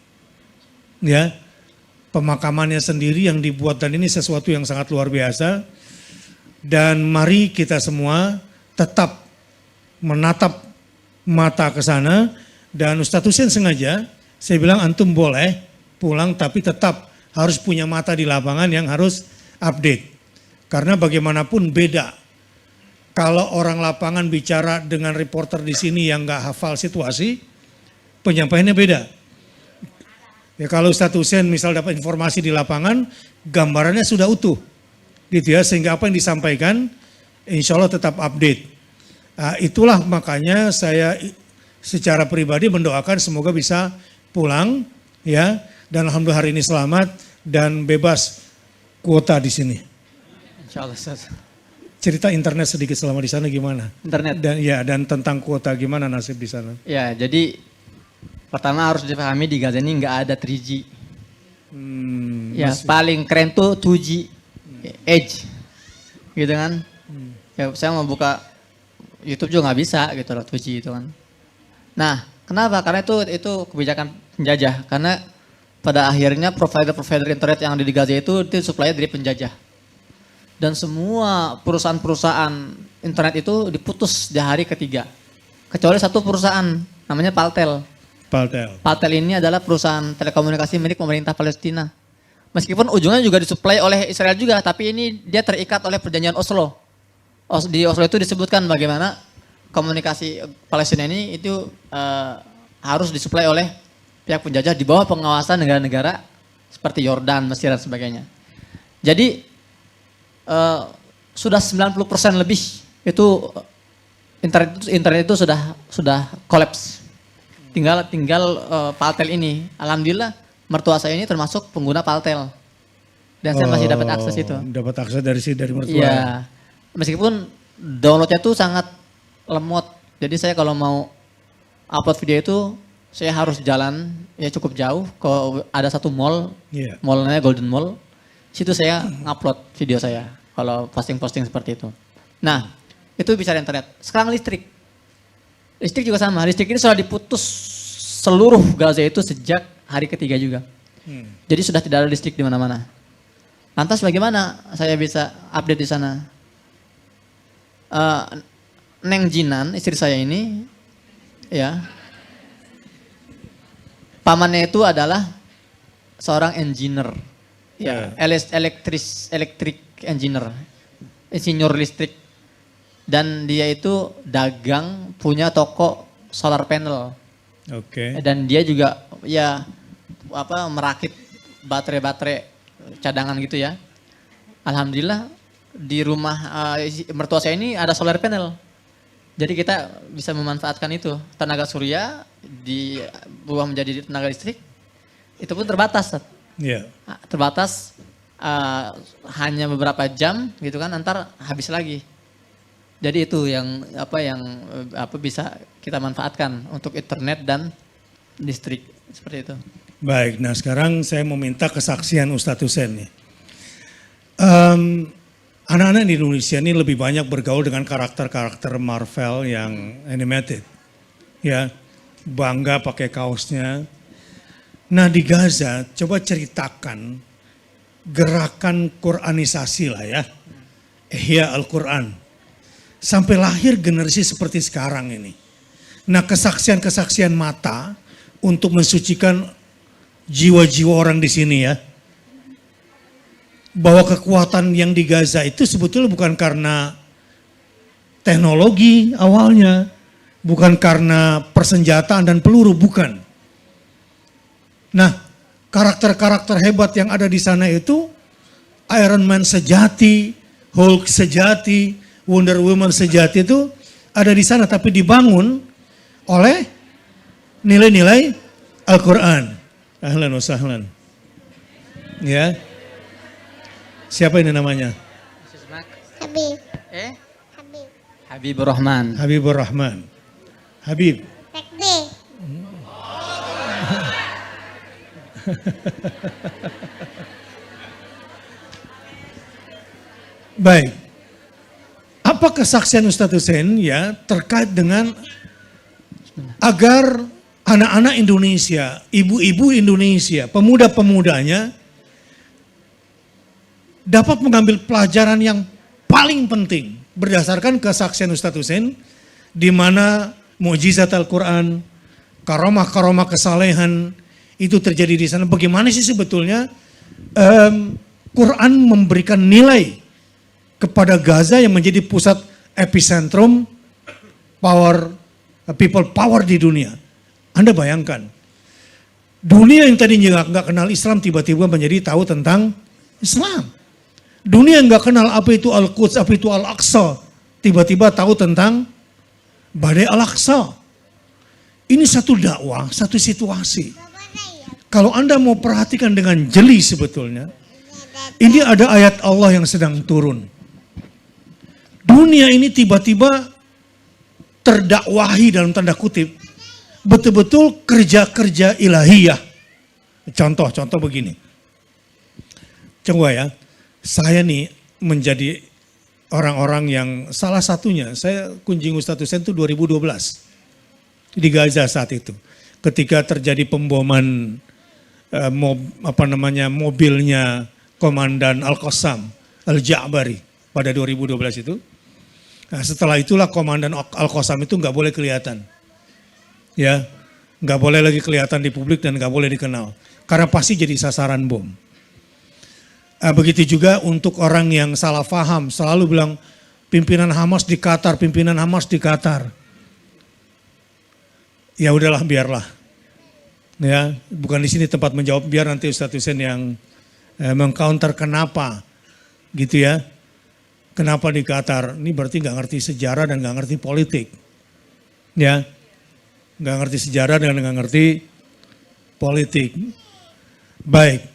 Ya. Pemakamannya sendiri yang dibuat dan ini sesuatu yang sangat luar biasa. Dan mari kita semua tetap menatap mata ke sana dan Ustadz Hussein sengaja saya bilang antum boleh pulang tapi tetap harus punya mata di lapangan yang harus update. Karena bagaimanapun beda. Kalau orang lapangan bicara dengan reporter di sini yang nggak hafal situasi, penyampaiannya beda. Ya kalau Ustadz Hussein misal dapat informasi di lapangan, gambarannya sudah utuh. Gitu ya, sehingga apa yang disampaikan insya Allah tetap update. Itulah makanya saya secara pribadi mendoakan semoga bisa pulang ya dan alhamdulillah hari ini selamat dan bebas kuota di sini. Insya Allah, Ustaz. Cerita internet sedikit selama di sana gimana? Internet. Dan tentang kuota gimana nasib di sana? Ya, jadi pertama harus dipahami di Gaza ini nggak ada 3G. Ya, paling keren tuh 2G, Edge, gitu kan. Ya, saya mau buka YouTube juga nggak bisa gitu loh 2G itu kan. Nah, kenapa? Karena itu kebijakan penjajah. Karena pada akhirnya provider-provider internet yang ada di Gaza itu supply dari penjajah. Dan semua perusahaan-perusahaan internet itu diputus di hari ketiga. Kecuali satu perusahaan, namanya Paltel. Paltel ini adalah perusahaan telekomunikasi milik pemerintah Palestina. Meskipun ujungnya juga disuplai oleh Israel juga, tapi ini dia terikat oleh perjanjian Oslo. Di Oslo itu disebutkan bagaimana komunikasi Palestina ini itu harus disuplai oleh pihak penjajah di bawah pengawasan negara-negara seperti Yordan, Mesir dan sebagainya. Jadi sudah 90% lebih itu internet itu sudah kolaps. Tinggal Paltel ini. Alhamdulillah mertua saya ini termasuk pengguna Paltel. Dan saya masih dapat akses itu. Dapat akses dari mertua. Iya. Meskipun downloadnya tuh sangat lemot. Jadi saya kalau mau upload video itu saya harus jalan ya cukup jauh. Kalau ada satu mall, mallnya Golden Mall, situ saya ngupload video saya. Kalau posting-posting seperti itu. Nah, itu bicara internet. Sekarang listrik. Listrik juga sama. Listrik ini sudah diputus seluruh Gaza itu sejak hari ketiga juga. Jadi sudah tidak ada listrik di mana-mana. Lantas bagaimana saya bisa update di sana? Neng Jinan, istri saya ini, ya, pamannya itu adalah seorang engineer, ya, elektrik engineer, insinyur listrik, dan dia itu dagang punya toko solar panel, dan dia juga ya merakit baterai cadangan gitu ya. Alhamdulillah di rumah mertua saya ini ada solar panel. Jadi kita bisa memanfaatkan itu. Tenaga surya diubah menjadi tenaga listrik. Itu pun terbatas. Terbatas hanya beberapa jam gitu kan, antar habis lagi. Jadi itu yang bisa kita manfaatkan untuk internet dan listrik seperti itu. Baik, nah sekarang saya mau minta kesaksian Ustadz Hussein nih. Anak-anak di Indonesia ini lebih banyak bergaul dengan karakter-karakter Marvel yang animated. Ya, bangga pakai kaosnya. Nah di Gaza, coba ceritakan gerakan Quranisasi lah ya. Ihya Al-Quran. Sampai lahir generasi seperti sekarang ini. Nah kesaksian-kesaksian mata untuk mensucikan jiwa-jiwa orang di sini ya. Bahwa kekuatan yang di Gaza itu sebetulnya bukan karena teknologi awalnya. bukan karena persenjataan dan peluru, bukan. Nah, karakter-karakter hebat yang ada di sana itu Iron Man sejati, Hulk sejati, Wonder Woman sejati itu ada di sana, tapi dibangun oleh nilai-nilai Al-Quran. Ahlan wa sahlan. Ya. Siapa ini namanya? Habib. Habib. Habibur Rahman. Habibur Rahman. Habib. Takbir. Baik. Apa kesaksian Ustadz Hussein ya terkait dengan agar anak-anak Indonesia, ibu-ibu Indonesia, pemuda-pemudanya dapat mengambil pelajaran yang paling penting berdasarkan kesaksian Ustadz Hussein, di mana mukjizat Al-Quran, karomah-karomah kesalehan itu terjadi di sana. Bagaimana sih sebetulnya Quran memberikan nilai kepada Gaza yang menjadi pusat epicentrum people power di dunia. Anda bayangkan, dunia yang tadinya nggak kenal Islam tiba-tiba menjadi tahu tentang Islam. Dunia yang nggak kenal apa itu Al-Quds, apa itu Al-Aqsa, tiba-tiba tahu tentang Badai Al-Aqsa. Ini satu dakwah, satu situasi. Kalau Anda mau perhatikan dengan jeli sebetulnya, ini ada ayat Allah yang sedang turun. Dunia ini tiba-tiba terdakwahi dalam tanda kutip, betul-betul kerja-kerja ilahiyah. Contoh begini. Coba ya, saya nih menjadi orang-orang yang salah satunya, saya kunjungi Ustadz Hussein itu 2012 di Gaza saat itu. Ketika terjadi pemboman mobilnya Komandan Al-Qassam Al-Ja'bari pada 2012 itu. Nah, setelah itulah Komandan Al-Qassam itu nggak boleh kelihatan. Ya, nggak boleh lagi kelihatan di publik dan nggak boleh dikenal. Karena pasti jadi sasaran bom. Begitu juga untuk orang yang salah paham, selalu bilang pimpinan Hamas di Qatar, pimpinan Hamas di Qatar. Ya udahlah, biarlah. Ya, bukan di sini tempat menjawab, biar nanti Ustadz Hussein yang mengcounter kenapa, gitu ya. Kenapa di Qatar? Ini berarti nggak ngerti sejarah dan nggak ngerti politik, ya, nggak ngerti sejarah dan nggak ngerti politik. Baik,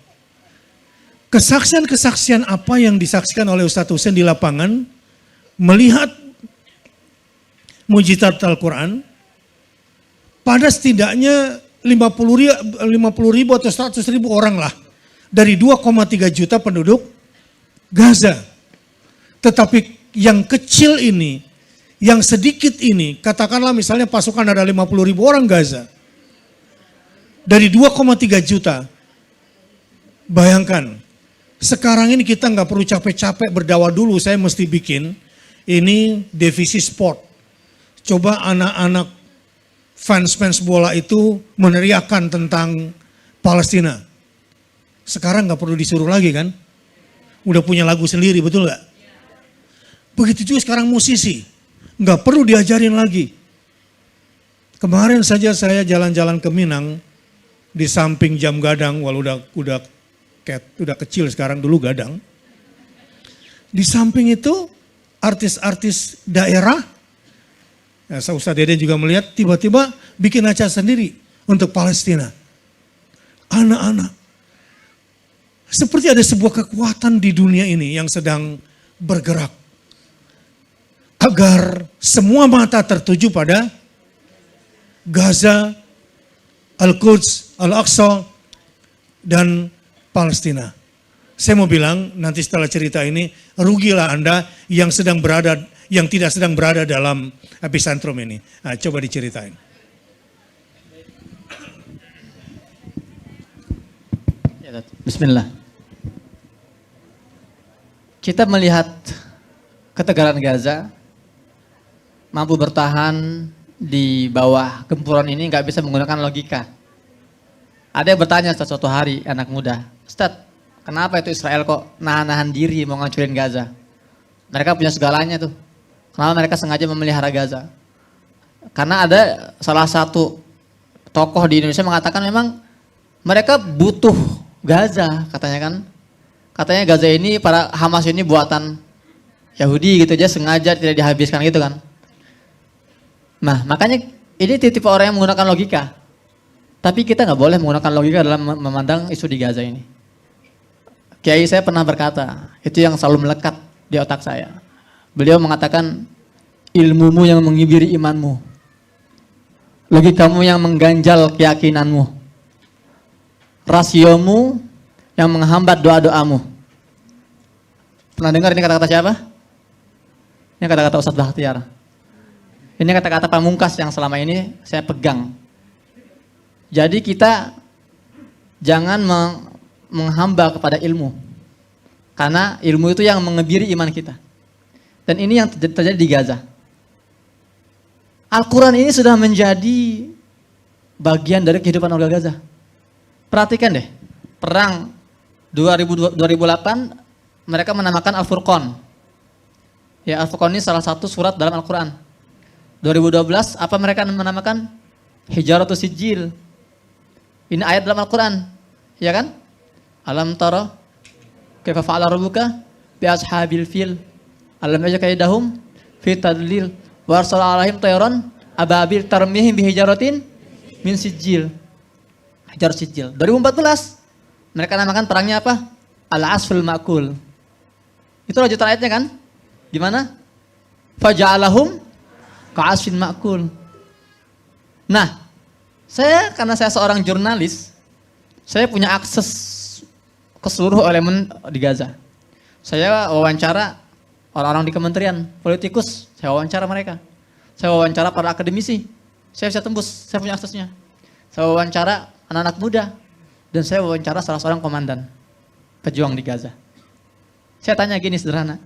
kesaksian-kesaksian apa yang disaksikan oleh Ustadz Hussein di lapangan melihat mujizat Al-Quran pada setidaknya 50 ribu atau 100 ribu orang lah dari 2,3 juta penduduk Gaza. Tetapi yang kecil ini, yang sedikit ini, katakanlah misalnya pasukan ada 50 ribu orang Gaza. Dari 2,3 juta, bayangkan, sekarang ini kita nggak perlu capek-capek berdakwah dulu, saya mesti bikin, ini divisi sport. Coba anak-anak fans bola itu meneriakkan tentang Palestina. Sekarang nggak perlu disuruh lagi kan? Udah punya lagu sendiri, betul nggak? Begitu juga sekarang musisi, nggak perlu diajarin lagi. Kemarin saja saya jalan-jalan ke Minang, di samping Jam Gadang, walau udah kecil sekarang, dulu Gadang. Di samping itu artis-artis daerah, ya, Ustadz Deden juga melihat, tiba-tiba bikin acara sendiri untuk Palestina. Anak-anak. Seperti ada sebuah kekuatan di dunia ini yang sedang bergerak. Agar semua mata tertuju pada Gaza, Al-Quds, Al-Aqsa, dan Palestina. Saya mau bilang nanti setelah cerita ini, rugilah Anda yang tidak sedang berada dalam epicentrum ini. Nah, coba diceritain. Bismillah. Kita melihat ketegaran Gaza mampu bertahan di bawah gempuran ini nggak bisa menggunakan logika. Ada yang bertanya suatu hari, anak muda, Ustadz, kenapa itu Israel kok nahan-nahan diri mau ngancurin Gaza? Mereka punya segalanya tuh. Kenapa mereka sengaja memelihara Gaza? Karena ada salah satu tokoh di Indonesia mengatakan memang mereka butuh Gaza katanya kan. Katanya Gaza ini, para Hamas ini buatan Yahudi gitu aja, sengaja tidak dihabiskan gitu kan. Nah makanya ini tipe orang yang menggunakan logika. Tapi kita nggak boleh menggunakan logika dalam memandang isu di Gaza ini. Kiai saya pernah berkata, itu yang selalu melekat di otak saya. Beliau mengatakan, ilmumu yang mengibiri imanmu, logikamu yang mengganjal keyakinanmu, rasiomu yang menghambat doa-doamu. Pernah dengar ini kata-kata siapa? Ini kata-kata Ustadz Bakhtiar. Ini kata-kata pamungkas yang selama ini saya pegang. Jadi kita jangan menghamba kepada ilmu. Karena ilmu itu yang mengebiri iman kita. Dan ini yang terjadi di Gaza. Al-Quran ini sudah menjadi bagian dari kehidupan warga Gaza. Perhatikan deh, perang 2008 mereka menamakan Al-Furqan. Ya, Al-Furqan ini salah satu surat dalam Al-Quran. 2012 apa mereka menamakan? Hijaratus Sijil. Ini ayat dalam Al-Quran, ya kan? Alam tara kaifa fa'ala rabbuka bi ashabil fil alam yaj'al kaidahum fi tadlil wa arsala 'alaihim tayran ababil tarmihim bi hijaratin min sijil. Hijar sijil. 2014 mereka namakan perangnya apa? Al-Asful Ma'kul. Itu lanjutan ayatnya kan? Gimana? Faja'alahum ka'asfin ma'kul. Nah, karena saya seorang jurnalis, saya punya akses ke seluruh elemen di Gaza. Saya wawancara orang-orang di kementerian, politikus, saya wawancara mereka. Saya wawancara para akademisi, saya bisa tembus, saya punya aksesnya. Saya wawancara anak-anak muda, dan saya wawancara salah seorang komandan pejuang di Gaza. Saya tanya gini sederhana,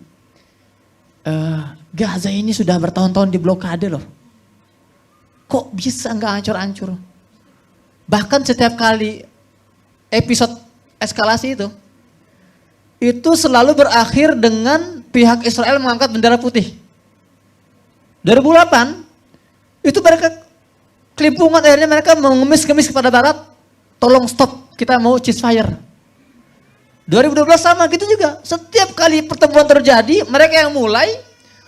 Gaza ini sudah bertahun-tahun di blokade loh. Kok bisa nggak hancur-hancur? Bahkan setiap kali episode eskalasi itu selalu berakhir dengan pihak Israel mengangkat bendera putih. 2008 itu mereka kelimpungan, akhirnya mereka mengemis-kemis kepada barat, tolong stop, kita mau ceasefire. 2012 sama gitu juga, setiap kali pertemuan terjadi mereka yang mulai,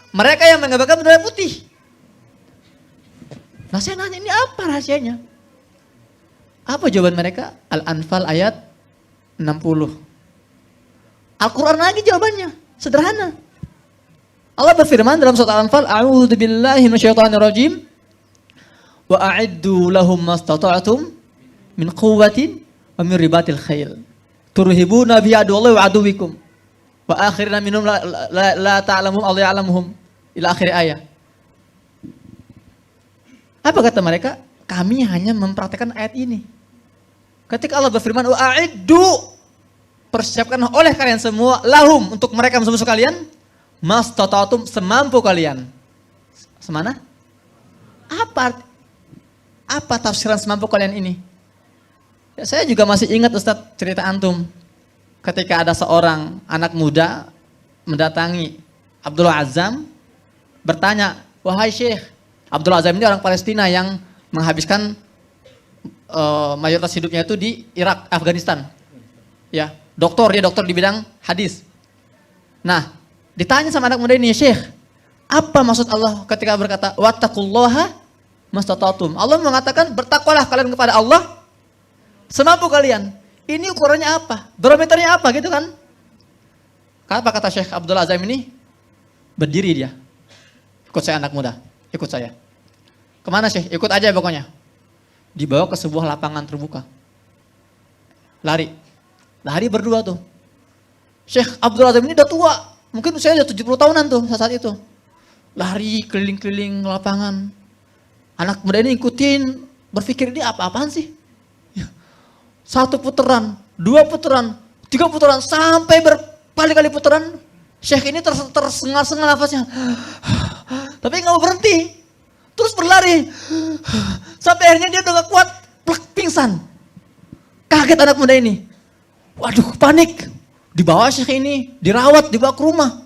mereka yang mengibarkan bendera putih. Nah saya nanya, ini apa rahasianya? Apa jawaban mereka? Al-Anfal ayat 60. Al-Quran lagi jawabannya, sederhana. Allah berfirman dalam surat Al-Anfal, A'udzu billahi minasyaitonir rajim. Wa a'iddu lahum mastata'tum min quwwatin wa min ribatil khail. Turhibuna bi adullahi wa aduwikum. Wa akhirina minhum la ta'lamun Allah ya'lamuhum. Ila akhir ayat. Apa kata mereka? Kami hanya mempraktekkan ayat ini. Ketika Allah berfirman, wa'iddu, persiapkan oleh kalian semua, lahum, untuk mereka musuh kalian, mastata'tum, semampu kalian. Semana? Apa tafsiran semampu kalian ini? Ya, saya juga masih ingat Ustadz cerita antum. Ketika ada seorang anak muda mendatangi Abdullah Azzam, bertanya, wahai Syekh, Abdullah Azzam ini orang Palestina yang menghabiskan mayoritas hidupnya itu di Irak, Afghanistan. Ya, dia dokter di bidang hadis. Nah, ditanya sama anak muda ini, Syekh, apa maksud Allah ketika berkata wattaqullaha mastata'tum? Allah mengatakan bertakwalah kalian kepada Allah semampu kalian. Ini ukurannya apa? Barometernya apa gitu kan? Apa kata Syekh Abdullah Azzam ini? Berdiri dia. Ikut saya anak muda, ikut saya. Kemana Syekh? Ikut aja pokoknya. Dibawa ke sebuah lapangan terbuka. Lari berdua tuh. Syekh Abdul Azzam ini udah tua. Mungkin usianya udah 70 tahunan tuh saat itu. Lari keliling-keliling lapangan. Anak muda ini ikutin, berpikir ini apa-apaan sih? 1 putaran, 2 putaran, 3 putaran, sampai berkali-kali putaran. Syekh ini tersengal-sengal nafasnya. Tapi nggak mau berhenti. Terus berlari. Sampai akhirnya dia udah gak kuat, pingsan. Kaget anak muda ini. Waduh, panik. Dibawa Syekh ini, dirawat, dibawa ke rumah.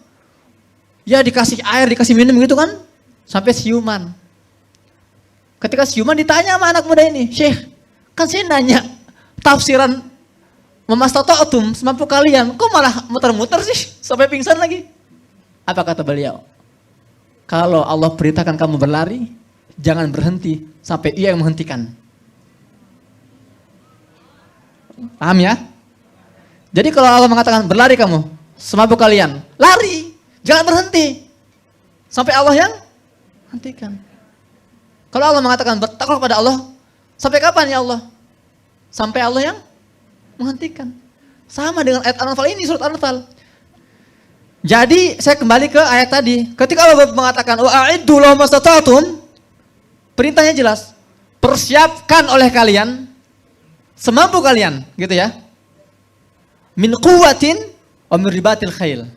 Ya dikasih air, dikasih minum gitu kan. Sampai siuman. Ketika siuman ditanya sama anak muda ini, Syekh, kan saya nanya tafsiran mamastata'tum semampu kalian, kok malah muter-muter sih sampai pingsan lagi? Apa kata beliau? Kalau Allah perintahkan kamu berlari, jangan berhenti sampai Ia yang menghentikan. Paham ya? Jadi kalau Allah mengatakan berlari kamu, semampu kalian, lari, jangan berhenti sampai Allah yang hentikan. Kalau Allah mengatakan bertakwa kepada Allah, sampai kapan ya Allah? Sampai Allah yang menghentikan. Sama dengan ayat An-Nafal ini, surat An-Nafal. Jadi saya kembali ke ayat tadi. Ketika Allah mengatakan wa'iddu lahum mastata'tum, perintahnya jelas. Persiapkan oleh kalian semampu kalian, gitu ya. Min quwwatin wa min ribatil khail.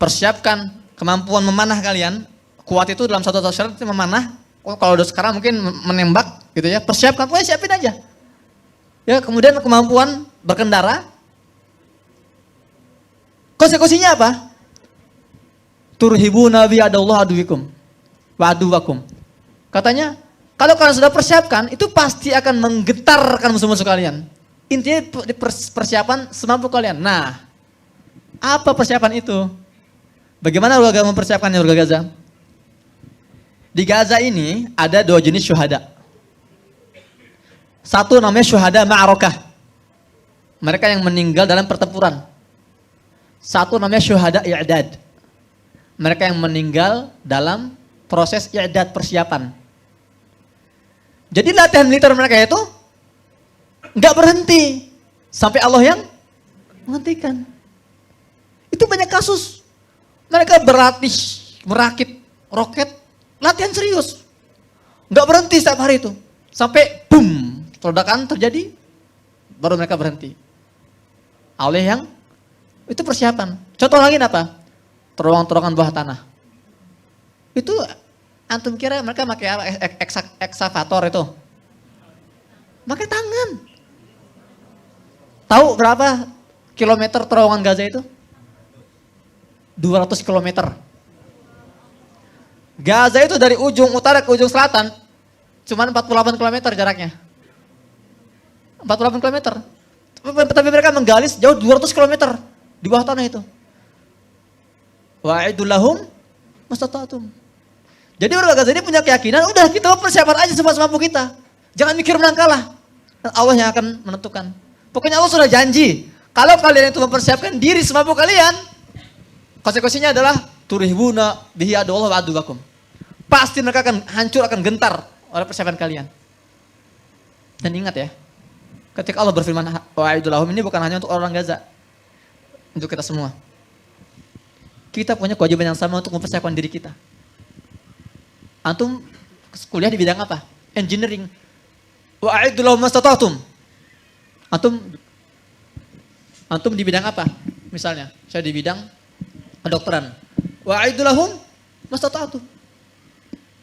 Persiapkan kemampuan memanah kalian. Kuat itu dalam satu syarat memanah. Kalau udah sekarang mungkin menembak gitu ya, persiapkan, pokoknya siapin aja. Ya, kemudian kemampuan berkendara. Konsekuensinya apa? Turhibuna bi adallah aduwikum wa aduwakum. Katanya, kalau kalian sudah persiapkan, itu pasti akan menggetarkan musuh-musuh kalian. Intinya persiapan semampu kalian. Nah, apa persiapan itu? Bagaimana warga mempersiapkannya warga Gaza? Di Gaza ini ada 2 jenis syuhada. Satu namanya syuhada ma'arakah. Mereka yang meninggal dalam pertempuran. Satu namanya syuhada i'dad. Mereka yang meninggal dalam proses i'dad, persiapan. Jadi latihan militer mereka itu nggak berhenti sampai Allah yang menghentikan. Itu banyak kasus. Mereka berlatih merakit roket. Latihan serius. Nggak berhenti setiap hari itu. Sampai boom, ledakan terjadi, baru mereka berhenti. Allah yang, itu persiapan. Contoh lagi apa? Terowongan-terowongan bawah tanah. Itu, antum kira mereka pakai apa? Eksavator itu? Pakai tangan. Tahu berapa kilometer terowongan Gaza itu? 200 kilometer. Gaza itu dari ujung utara ke ujung selatan cuma 48 km jaraknya. 48 km. Tapi mereka menggali jauh 200 km di bawah tanah itu. Wa'idul lahum mastata'tum. Jadi orang Gaza ini punya keyakinan, udah kita persiapan aja semampu kita. Jangan mikir menang kalah. Allah yang akan menentukan. Pokoknya Allah sudah janji, kalau kalian itu mempersiapkan diri semampu kalian, konsekuensinya adalah turihbuna bihi adullah wa aduwakum. Pasti mereka akan hancur, akan gentar oleh persiapan kalian. Dan ingat ya, ketika Allah berfirman wa'idul lahum ini bukan hanya untuk orang Gaza. Untuk kita semua. Kita punya kewajiban yang sama untuk mempersiapkan diri kita. Antum kuliah di bidang apa? Engineering. Wa'idul lahum mastata'tum. Antum di bidang apa? Misalnya, saya di bidang kedokteran. Wa'idul lahum mastata'tum.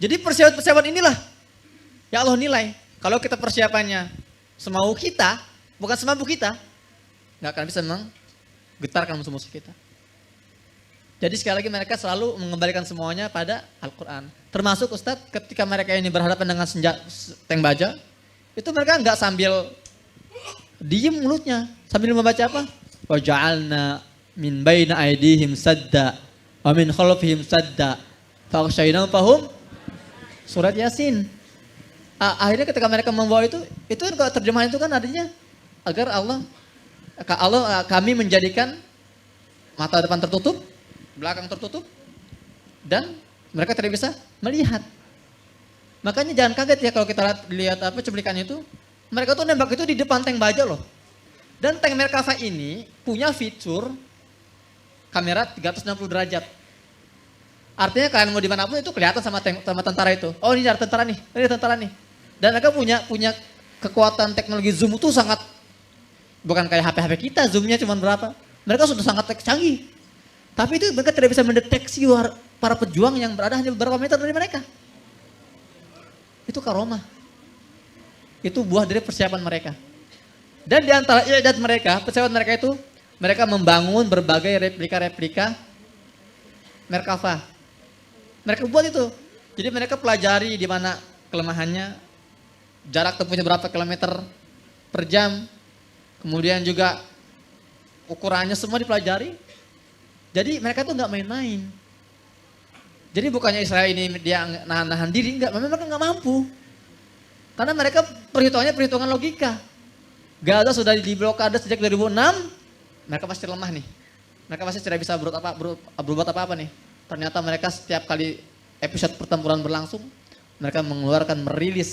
Jadi persiapan inilah ya Allah nilai. Kalau kita persiapannya semau kita, bukan semampu kita, nggak akan bisa menggetarkan musuh-musuh kita. Jadi sekali lagi mereka selalu mengembalikan semuanya pada Al-Quran. Termasuk Ustadz ketika mereka ini berhadapan dengan tank baja, itu mereka nggak sambil diem mulutnya, sambil membaca apa? Wa ja'alna min baina aydihim sadda wa min khalfihim sadda fa aghshaynahum fahum. Surat Yasin. Akhirnya ketika mereka membawa itu kalau terjemahan itu kan adanya agar kami menjadikan mata depan tertutup, belakang tertutup, dan mereka tidak bisa melihat. Makanya jangan kaget ya kalau kita lihat cuplikan itu, mereka tuh nembak itu di depan tank baja loh. Dan tank Merkava ini punya fitur kamera 360 derajat. Artinya kalian mau dimanapun itu kelihatan sama tentara itu. Oh ini ada tentara nih, ini tentara nih. Dan mereka punya kekuatan teknologi zoom itu sangat, bukan kayak HP kita, zoomnya cuma berapa. Mereka sudah sangat canggih. Tapi itu mereka tidak bisa mendeteksi para pejuang yang berada hanya beberapa meter dari mereka. Itu karomah. Itu buah dari persiapan mereka. Dan di antara i'dad mereka, persiapan mereka itu, mereka membangun berbagai replika-replika Merkava. Mereka buat itu. Jadi mereka pelajari di mana kelemahannya, jarak tempuhnya berapa kilometer per jam, kemudian juga ukurannya semua dipelajari. Jadi mereka tuh nggak main-main. Jadi bukannya Israel ini dia nahan diri, enggak, memang mereka nggak mampu. Karena mereka perhitungan logika. Gaza sudah diblokade sejak 2006, mereka pasti lemah nih. Mereka pasti tidak bisa berbuat apa-apa nih. Ternyata mereka setiap kali episode pertempuran berlangsung, mereka merilis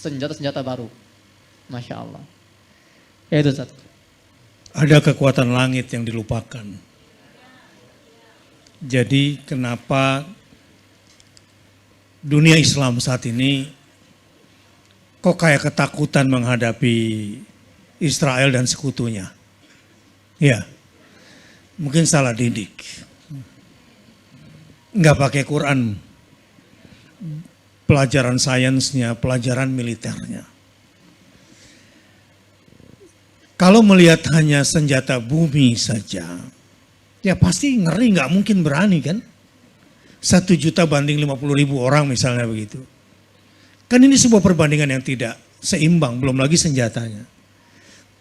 senjata-senjata baru. Masya Allah. Ya itu satu. Ada kekuatan langit yang dilupakan. Jadi kenapa dunia Islam saat ini kok kayak ketakutan menghadapi Israel dan sekutunya? Ya, mungkin salah didik. Nggak pakai Quran, pelajaran sainsnya, pelajaran militernya. Kalau melihat hanya senjata bumi saja, ya pasti ngeri, nggak mungkin berani kan? 1 juta banding 50.000 orang misalnya begitu. Kan ini sebuah perbandingan yang tidak seimbang, belum lagi senjatanya.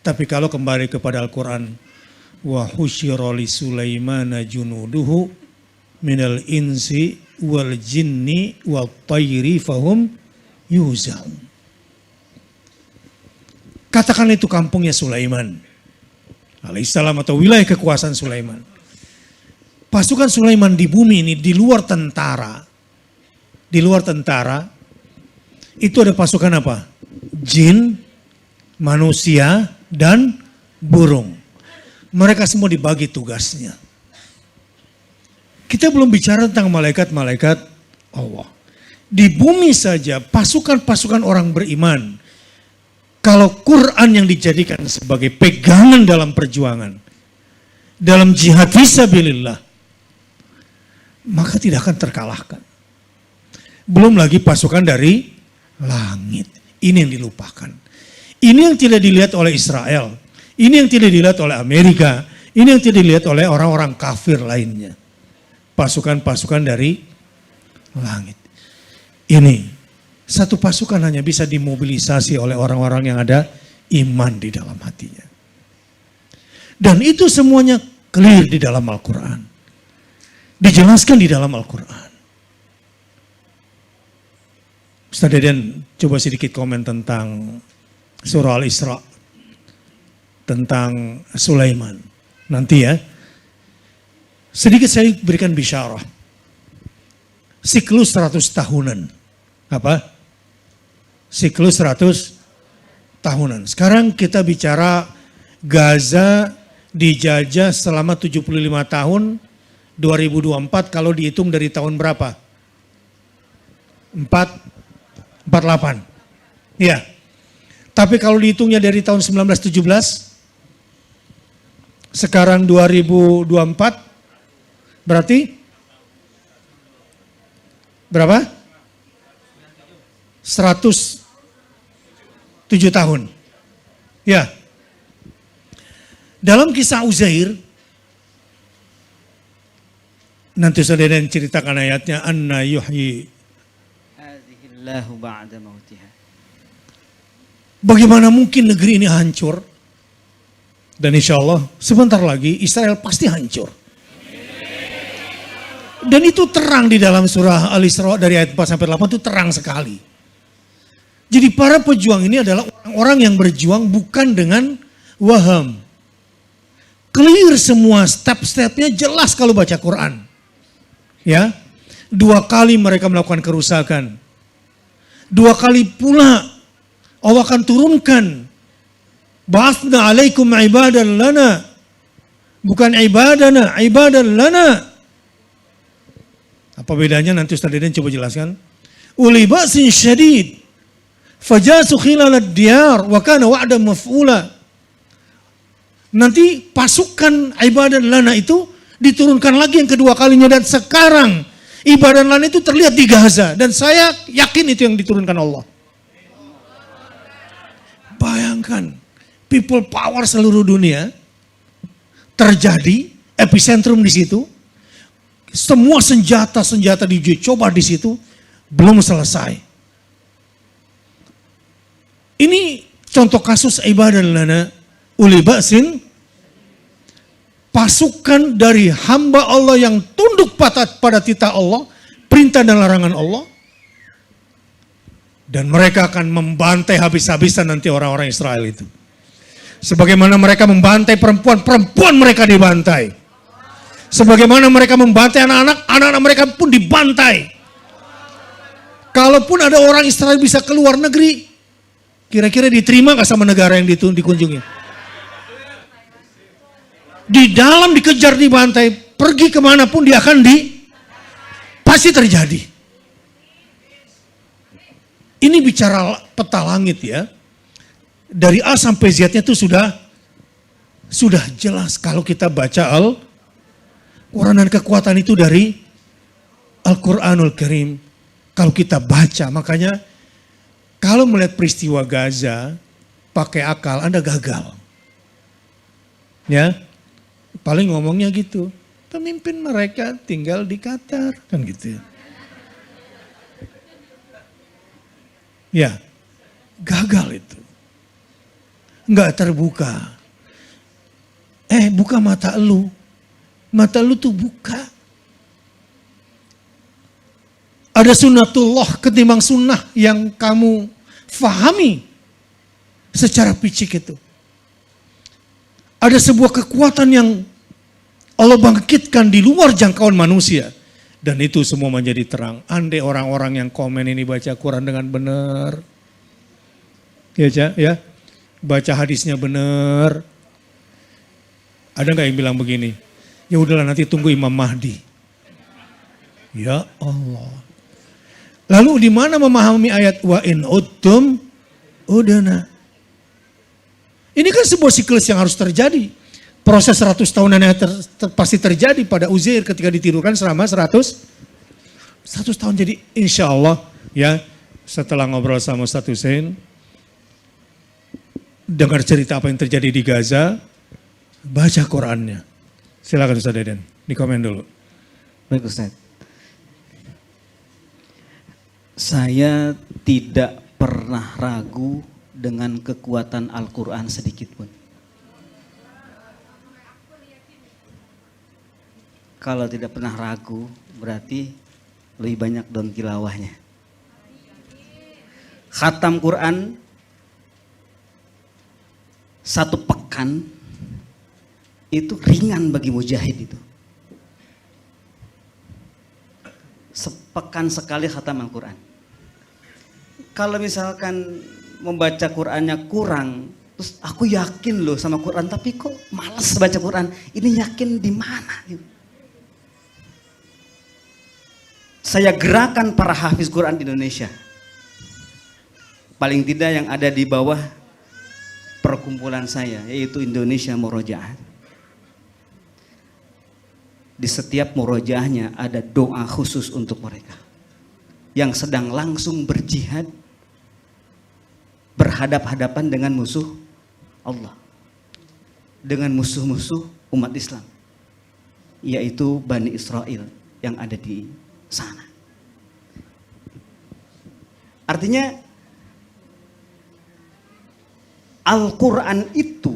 Tapi kalau kembali kepada Al-Quran, wa husyira li Sulaimana junuduhu minal insi wal jinni wal tayri fahum yuzaun. Katakan itu kampungnya Sulaiman alaihissalam atau wilayah kekuasaan Sulaiman. Pasukan Sulaiman di bumi ini di luar tentara. Di luar tentara itu ada pasukan apa? Jin, manusia, dan burung. Mereka semua dibagi tugasnya. Kita belum bicara tentang malaikat-malaikat Allah. Di bumi saja pasukan-pasukan orang beriman. Kalau Quran yang dijadikan sebagai pegangan dalam perjuangan, dalam jihad fisabilillah, maka tidak akan terkalahkan. Belum lagi pasukan dari langit. Ini yang dilupakan. Ini yang tidak dilihat oleh Israel. Ini yang tidak dilihat oleh Amerika. Ini yang tidak dilihat oleh orang-orang kafir lainnya. Pasukan-pasukan dari langit. Ini satu pasukan hanya bisa dimobilisasi oleh orang-orang yang ada iman di dalam hatinya. Dan itu semuanya clear di dalam Al-Quran. Dijelaskan di dalam Al-Quran. Ustaz Deden coba sedikit komen tentang surah Al-Isra. Tentang Sulaiman. Nanti ya. Sedikit saya berikan bisyarah. Siklus 100 tahunan. Apa? Siklus 100 tahunan. Sekarang kita bicara Gaza dijajah selama 75 tahun 2024 kalau dihitung dari tahun berapa? 48. Iya. Tapi kalau dihitungnya dari tahun 1917 sekarang 2024 berarti berapa? 107 tahun. Ya. Dalam kisah Uzair, nanti saudara yang ceritakan ayatnya, anna yuhyi. Hadhillahu ba'da mautiha. Bagaimana mungkin negeri ini hancur? Dan insya Allah sebentar lagi Israel pasti hancur. Dan itu terang di dalam surah Al-Isra dari ayat 4 sampai 8 itu terang sekali. Jadi para pejuang ini adalah orang-orang yang berjuang bukan dengan waham. Clear semua step-stepnya jelas kalau baca Quran. Ya, 2 kali mereka melakukan kerusakan. 2 kali pula Allah akan turunkan. Ba'athna alaikum ibadan lana. Bukan ibadana, ibadan lana. Apa bedanya nanti Ustaz Deden coba jelaskan. Uli ba'sin syadid. Fajasu khilalad diyar. Wa kana wa'da maf'ula. Nanti pasukan ibadah lana itu diturunkan lagi yang kedua kalinya. Dan sekarang ibadah lana itu terlihat di Gaza. Dan saya yakin itu yang diturunkan Allah. Bayangkan. People power seluruh dunia. Terjadi. Epicentrum di situ. Semua senjata-senjata diuji coba di situ belum selesai. Ini contoh kasus ibadah lana uli ba'sin, pasukan dari hamba Allah yang tunduk pada titah Allah, perintah dan larangan Allah. Dan mereka akan membantai habis-habisan nanti orang-orang Israel itu. Sebagaimana mereka membantai perempuan mereka dibantai. Sebagaimana mereka membantai anak-anak mereka pun dibantai. Kalaupun ada orang Israel bisa keluar negeri, kira-kira diterima gak sama negara yang dikunjungi? Di dalam dikejar, dibantai, pergi kemanapun dia akan pasti terjadi. Ini bicara peta langit ya. Dari A sampai Z-nya itu sudah jelas kalau kita baca Al-Quran, dan kekuatan itu dari Al-Quranul Karim. Kalau kita baca, makanya kalau melihat peristiwa Gaza pakai akal, Anda gagal. Ya, paling ngomongnya gitu. Pemimpin mereka tinggal di Qatar, kan gitu. Ya, gagal itu. Enggak terbuka. Buka mata lu. Mata lu tuh buka. Ada sunnatullah ketimbang sunnah yang kamu fahami secara picik itu. Ada sebuah kekuatan yang Allah bangkitkan di luar jangkauan manusia. Dan itu semua menjadi terang. Andai orang-orang yang komen ini baca Quran dengan benar. Ya, baca hadisnya benar. Ada nggak yang bilang begini? Ya udahlah nanti tunggu Imam Mahdi. Ya Allah. Lalu di mana memahami ayat wa in udtum udana. Ini kan sebuah siklus yang harus terjadi. Proses 100 tahunan yang pasti terjadi pada Uzair ketika ditidurkan selama 100 tahun. Jadi insya Allah ya, setelah ngobrol sama Ustaz Hussein, dengar cerita apa yang terjadi di Gaza, baca Qurannya. Silakan Ustaz Deden, di komen dulu. Baik Ustaz. Saya tidak pernah ragu dengan kekuatan Al-Quran sedikit pun. Kalau tidak pernah ragu, berarti lebih banyak daun tilawahnya. Khatam Quran 1 pekan itu ringan bagi mujahid itu. Sepekan sekali khatam Al-Quran. Kalau misalkan membaca Qurannya kurang, terus aku yakin loh sama Quran, tapi kok malas baca Quran. Ini yakin di mana gitu. Saya gerakan para hafiz Quran di Indonesia. Paling tidak yang ada di bawah perkumpulan saya, yaitu Indonesia Murojaah. Di setiap murojaahnya ada doa khusus untuk mereka yang sedang langsung berjihad, berhadap-hadapan dengan musuh Allah, dengan musuh-musuh umat Islam, yaitu Bani Israel yang ada di sana. Artinya Al-Quran itu,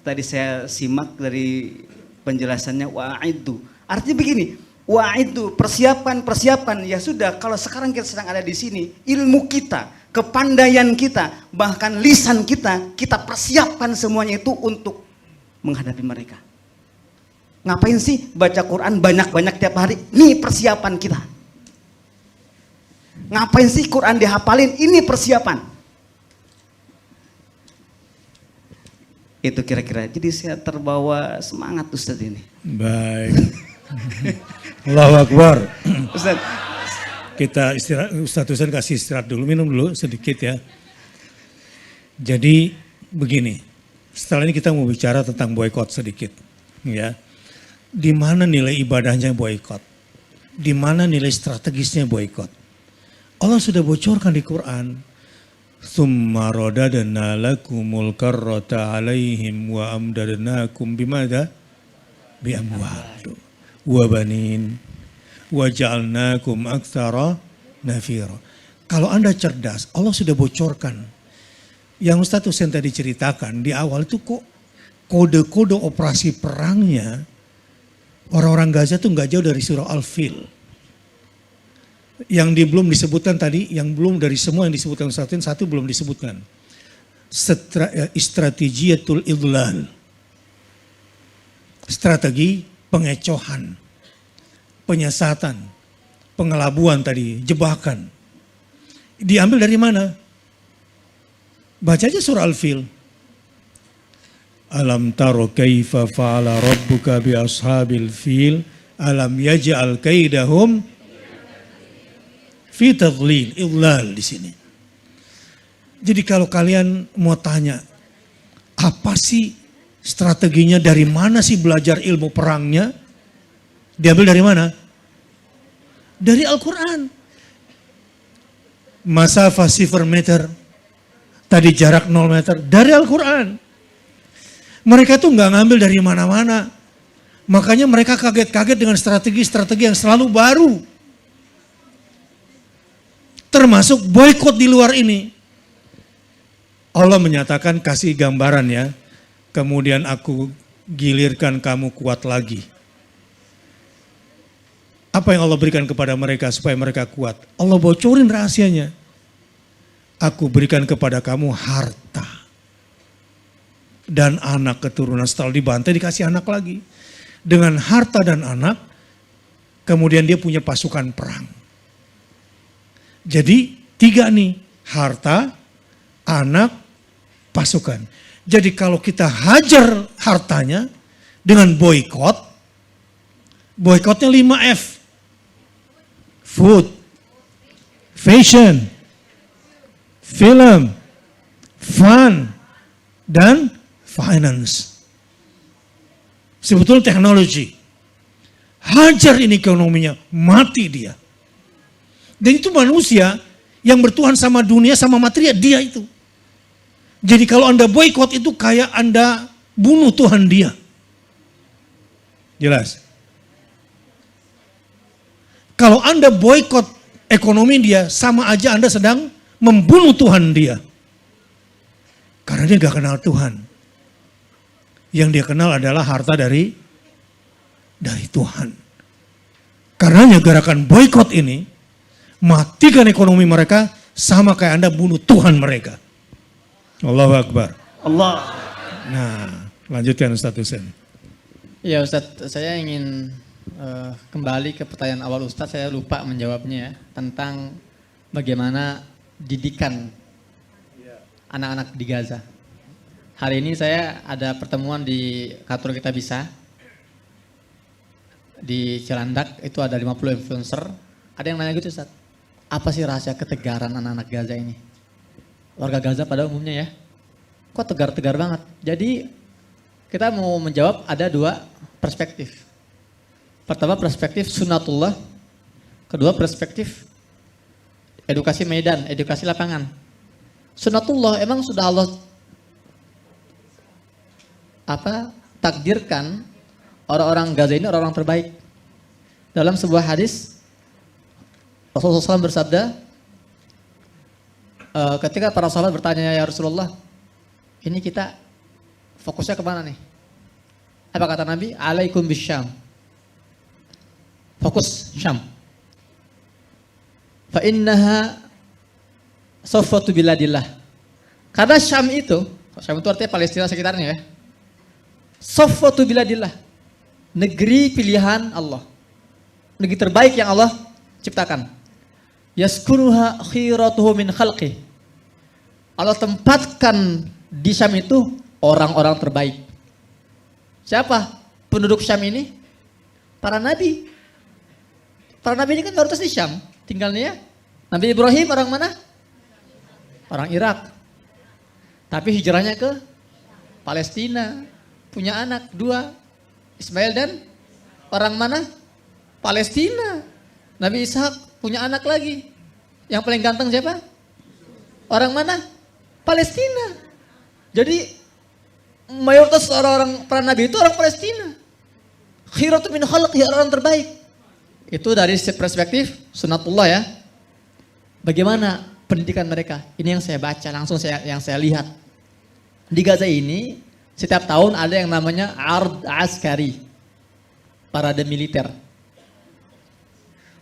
tadi saya simak dari penjelasannya wa'iddu. Artinya begini, wa'iddu, persiapkan. Ya sudah, kalau sekarang kita sedang ada di sini, ilmu kita, kepandaian kita, bahkan lisan kita persiapkan semuanya itu untuk menghadapi mereka. Ngapain sih baca Quran banyak-banyak tiap hari? Ini persiapan kita. Ngapain sih Quran dihafalin? Ini persiapan. Itu kira-kira. Jadi saya terbawa semangat Ustaz ini. Baik. Allahu Akbar. Ustaz. Kita istirahat, Ustaz Hussein kasih istirahat dulu, minum dulu sedikit ya. Jadi begini, setelah ini kita mau bicara tentang boykot sedikit. Ya. Di mana nilai ibadahnya boykot? Di mana nilai strategisnya boykot? Allah sudah bocorkan di Quran. Tsumma radadna lakumul karrata alaihim wa amdadnakum bimada? Bi amwal wa banin wa ja'alnakum aktsara nafira. Kalau Anda cerdas, Allah sudah bocorkan. Yang Ustaz Hussein tadi ceritakan di awal itu kok kode-kode operasi perangnya orang-orang Gaza tuh nggak jauh dari surah Al-Fil. Yang belum disebutkan tadi, yang belum dari semua yang disebutkan Ustaz Hussein, satu belum disebutkan. Strategiatul idlal. Strategi pengecohan, penyesatan, pengelabuan tadi, jebakan. Diambil dari mana? Baca aja surah Al-Fil. Alam taro kaifa fa'ala rabbuka bi ashabil fil alam yaj'al kaidahum fi tadlil, idlal di sini. Jadi kalau kalian mau tanya, apa sih strateginya, dari mana sih belajar ilmu perangnya? Diambil dari mana? Dari Al-Quran. Masafah 0 meter, tadi jarak 0 meter, dari Al-Quran. Mereka tuh nggak ngambil dari mana-mana. Makanya mereka kaget-kaget dengan strategi-strategi yang selalu baru. Termasuk boykot di luar ini. Allah menyatakan, kasih gambaran ya. Kemudian aku gilirkan kamu kuat lagi. Apa yang Allah berikan kepada mereka supaya mereka kuat? Allah bocorin rahasianya. Aku berikan kepada kamu harta. Dan anak keturunan, setelah dibantai dikasih anak lagi. Dengan harta dan anak, kemudian dia punya pasukan perang. Jadi 3 nih, harta, anak, pasukan. Jadi kalau kita hajar hartanya dengan boykot, boykotnya 5F. Food, fashion, film, fun, dan finance. Sebetulnya teknologi. Hajar ini ekonominya, mati dia. Dan itu manusia yang bertuhan sama dunia, sama materi, dia itu. Jadi kalau Anda boykot itu kayak Anda bunuh Tuhan dia. Jelas? Kalau Anda boykot ekonomi dia, sama aja Anda sedang membunuh Tuhan dia. Karena dia gak kenal Tuhan. Yang dia kenal adalah harta dari Tuhan. Karenanya gerakan boykot ini, matikan ekonomi mereka, sama kayak Anda bunuh Tuhan mereka. Allahu Akbar. Allah. Nah, lanjutkan Ustaz Hussein. Ya Ustaz, saya ingin kembali ke pertanyaan awal Ustaz, saya lupa menjawabnya ya, tentang bagaimana didikan anak-anak di Gaza. Hari ini saya ada pertemuan di kantor Kita Bisa di Cilandak, itu ada 50 influencer. Ada yang nanya gitu Ustaz, apa sih rahasia ketegaran anak-anak Gaza ini? Warga Gaza pada umumnya ya, kok tegar-tegar banget. Jadi kita mau menjawab ada 2 perspektif. Pertama perspektif sunatullah, kedua perspektif edukasi medan, edukasi lapangan. Sunatullah emang sudah Allah takdirkan orang-orang Gaza ini orang-orang terbaik. Dalam sebuah hadis Rasulullah SAW bersabda, ketika para sahabat bertanya, ya Rasulullah, ini kita fokusnya kemana nih? Apa kata Nabi? Alaikum bisyam. Fokus Syam. Fa innaha safwatu biladillah. Karena Syam itu artinya Palestina sekitarnya ya. Safwatu biladillah. Negeri pilihan Allah. Negeri terbaik yang Allah ciptakan. Yaskunuha khiratuhu min khalqih. Allah tempatkan di Syam itu orang-orang terbaik. Siapa penduduk Syam ini? Para nabi. Para nabi ini kan mayoritas di Syam tinggalnya. Nabi Ibrahim orang mana? Orang Irak. Tapi hijrahnya ke Palestina. Punya anak 2, Ismail dan orang mana? Palestina. Nabi Ishak punya anak lagi. Yang paling ganteng siapa? Orang mana? Palestina. Jadi mayoritas orang-orang para nabi itu orang Palestina. Khiratu min khalqi, orang terbaik. Itu dari perspektif sunatullah ya. Bagaimana pendidikan mereka? Ini yang saya baca, langsung yang saya lihat. Di Gaza ini setiap tahun ada yang namanya Ard Askari, parade militer.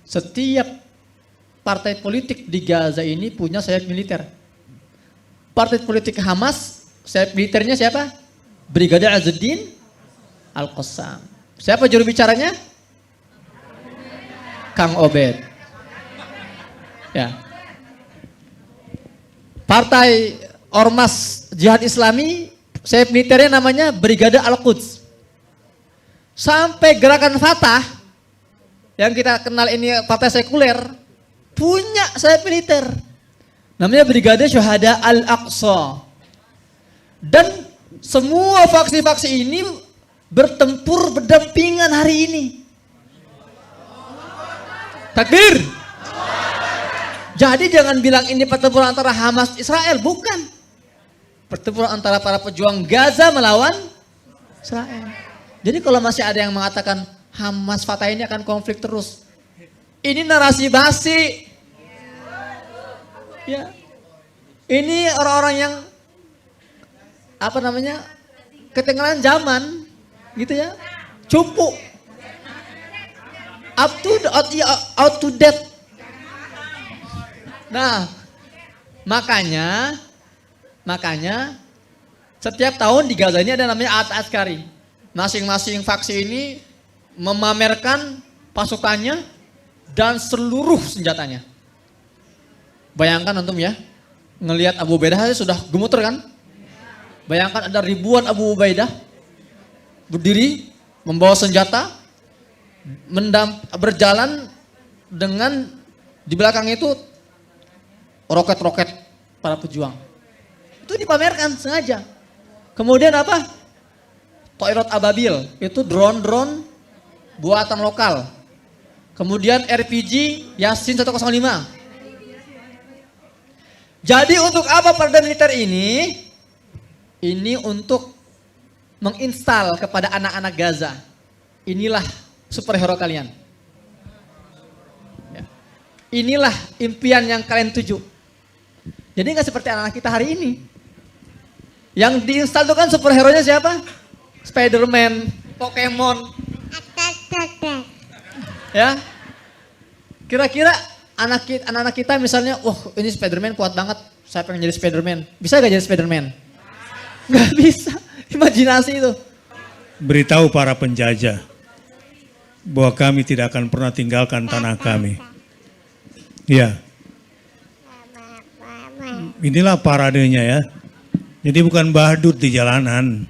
Setiap partai politik di Gaza ini punya sayap militer. Partai politik Hamas, sayap militernya siapa? Brigade Azzuddin Al-Qassam. Siapa juru bicaranya? Kang Obed. Ya. Partai Ormas Jihad Islami, sayap militernya namanya Brigade Al-Quds. Sampai gerakan Fatah, yang kita kenal ini partai sekuler, punya sayap militer. Namanya Brigade Syuhada Al-Aqsa. Dan semua faksi-faksi ini bertempur berdampingan hari ini. Takbir. Jadi jangan bilang ini pertempuran antara Hamas Israel, bukan. Pertempuran antara para pejuang Gaza melawan Israel. Jadi kalau masih ada yang mengatakan Hamas Fatah ini akan konflik terus, ini narasi basi. Ya. Ini orang-orang yang ketinggalan zaman, gitu ya, cupu, out to date. Nah, makanya setiap tahun di Gaza ini ada namanya Ard Askari. Masing-masing faksi ini memamerkan pasukannya dan seluruh senjatanya. Bayangkan antum ya, ngelihat Abu Ubaidah saja sudah gemeter kan? Bayangkan ada ribuan Abu Ubaidah berdiri, membawa senjata, berjalan dengan di belakang itu roket-roket para pejuang. Itu dipamerkan sengaja. Kemudian apa? Toilet Ababil, itu drone-drone buatan lokal. Kemudian RPG Yasin 105. Jadi untuk apa parade militer ini? Ini untuk menginstal kepada anak-anak Gaza. Inilah superhero kalian. Ya. Inilah impian yang kalian tuju. Jadi nggak seperti anak-anak kita hari ini. Yang diinstal itu kan superhero-nya siapa? Spider-Man, Pokemon. Ya. Kira-kira anak-anak kita misalnya, wah ini Spider-Man kuat banget, saya pengen jadi Spider-Man. Bisa gak jadi Spider-Man? Gak bisa, imajinasi itu. Beritahu para penjajah bahwa kami tidak akan pernah tinggalkan tanah kami. Ya. Inilah paradenya ya. Jadi bukan badut di jalanan.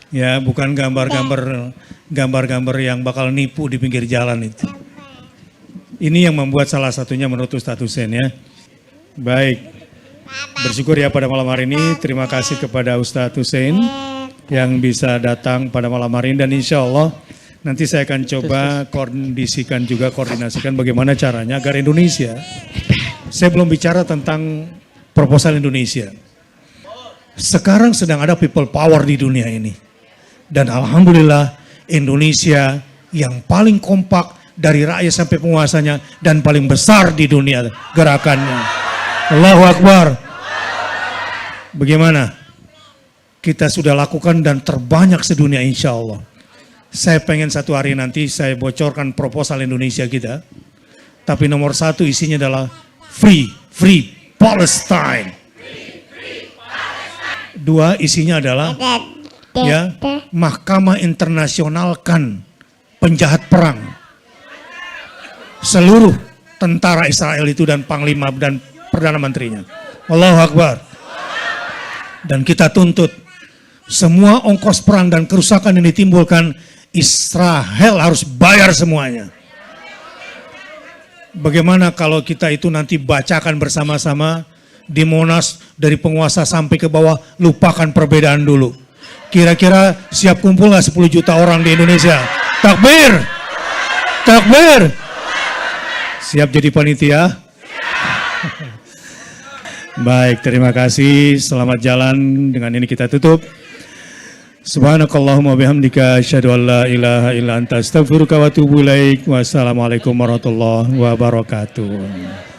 Ya, bukan gambar-gambar yang bakal nipu di pinggir jalan itu. Ini yang membuat salah satunya menurut Ustadz Hussein ya. Baik. Bersyukur ya pada malam hari ini. Terima kasih kepada Ustadz Hussein yang bisa datang pada malam hari ini. Dan insya Allah nanti saya akan coba koordinasikan bagaimana caranya agar Indonesia. Saya belum bicara tentang proposal Indonesia. Sekarang sedang ada people power di dunia ini. Dan alhamdulillah Indonesia yang paling kompak dari rakyat sampai penguasanya dan paling besar di dunia gerakannya. Allahu Akbar. Bagaimana? Kita sudah lakukan dan terbanyak sedunia insya Allah. Saya pengen satu hari nanti saya bocorkan proposal Indonesia kita. Tapi nomor satu isinya adalah free Palestine. Dua isinya adalah ya mahkamah internasionalkan penjahat perang. Seluruh tentara Israel itu dan panglima dan Perdana Menterinya. Allahu Akbar. Dan kita tuntut semua ongkos perang dan kerusakan yang ditimbulkan Israel harus bayar semuanya. Bagaimana kalau kita itu nanti bacakan bersama-sama di Monas dari penguasa sampai ke bawah, lupakan perbedaan dulu. Kira-kira siap kumpul nggak 10 juta orang di Indonesia? Takbir! Takbir! Siap jadi panitia? Baik, terima kasih. Selamat jalan. Dengan ini kita tutup. Subhanakallahumma bihamdika asyhadu an la ilaha illa anta astaghfiruka wa atubu ilaik. Wassalamualaikum warahmatullahi wabarakatuh.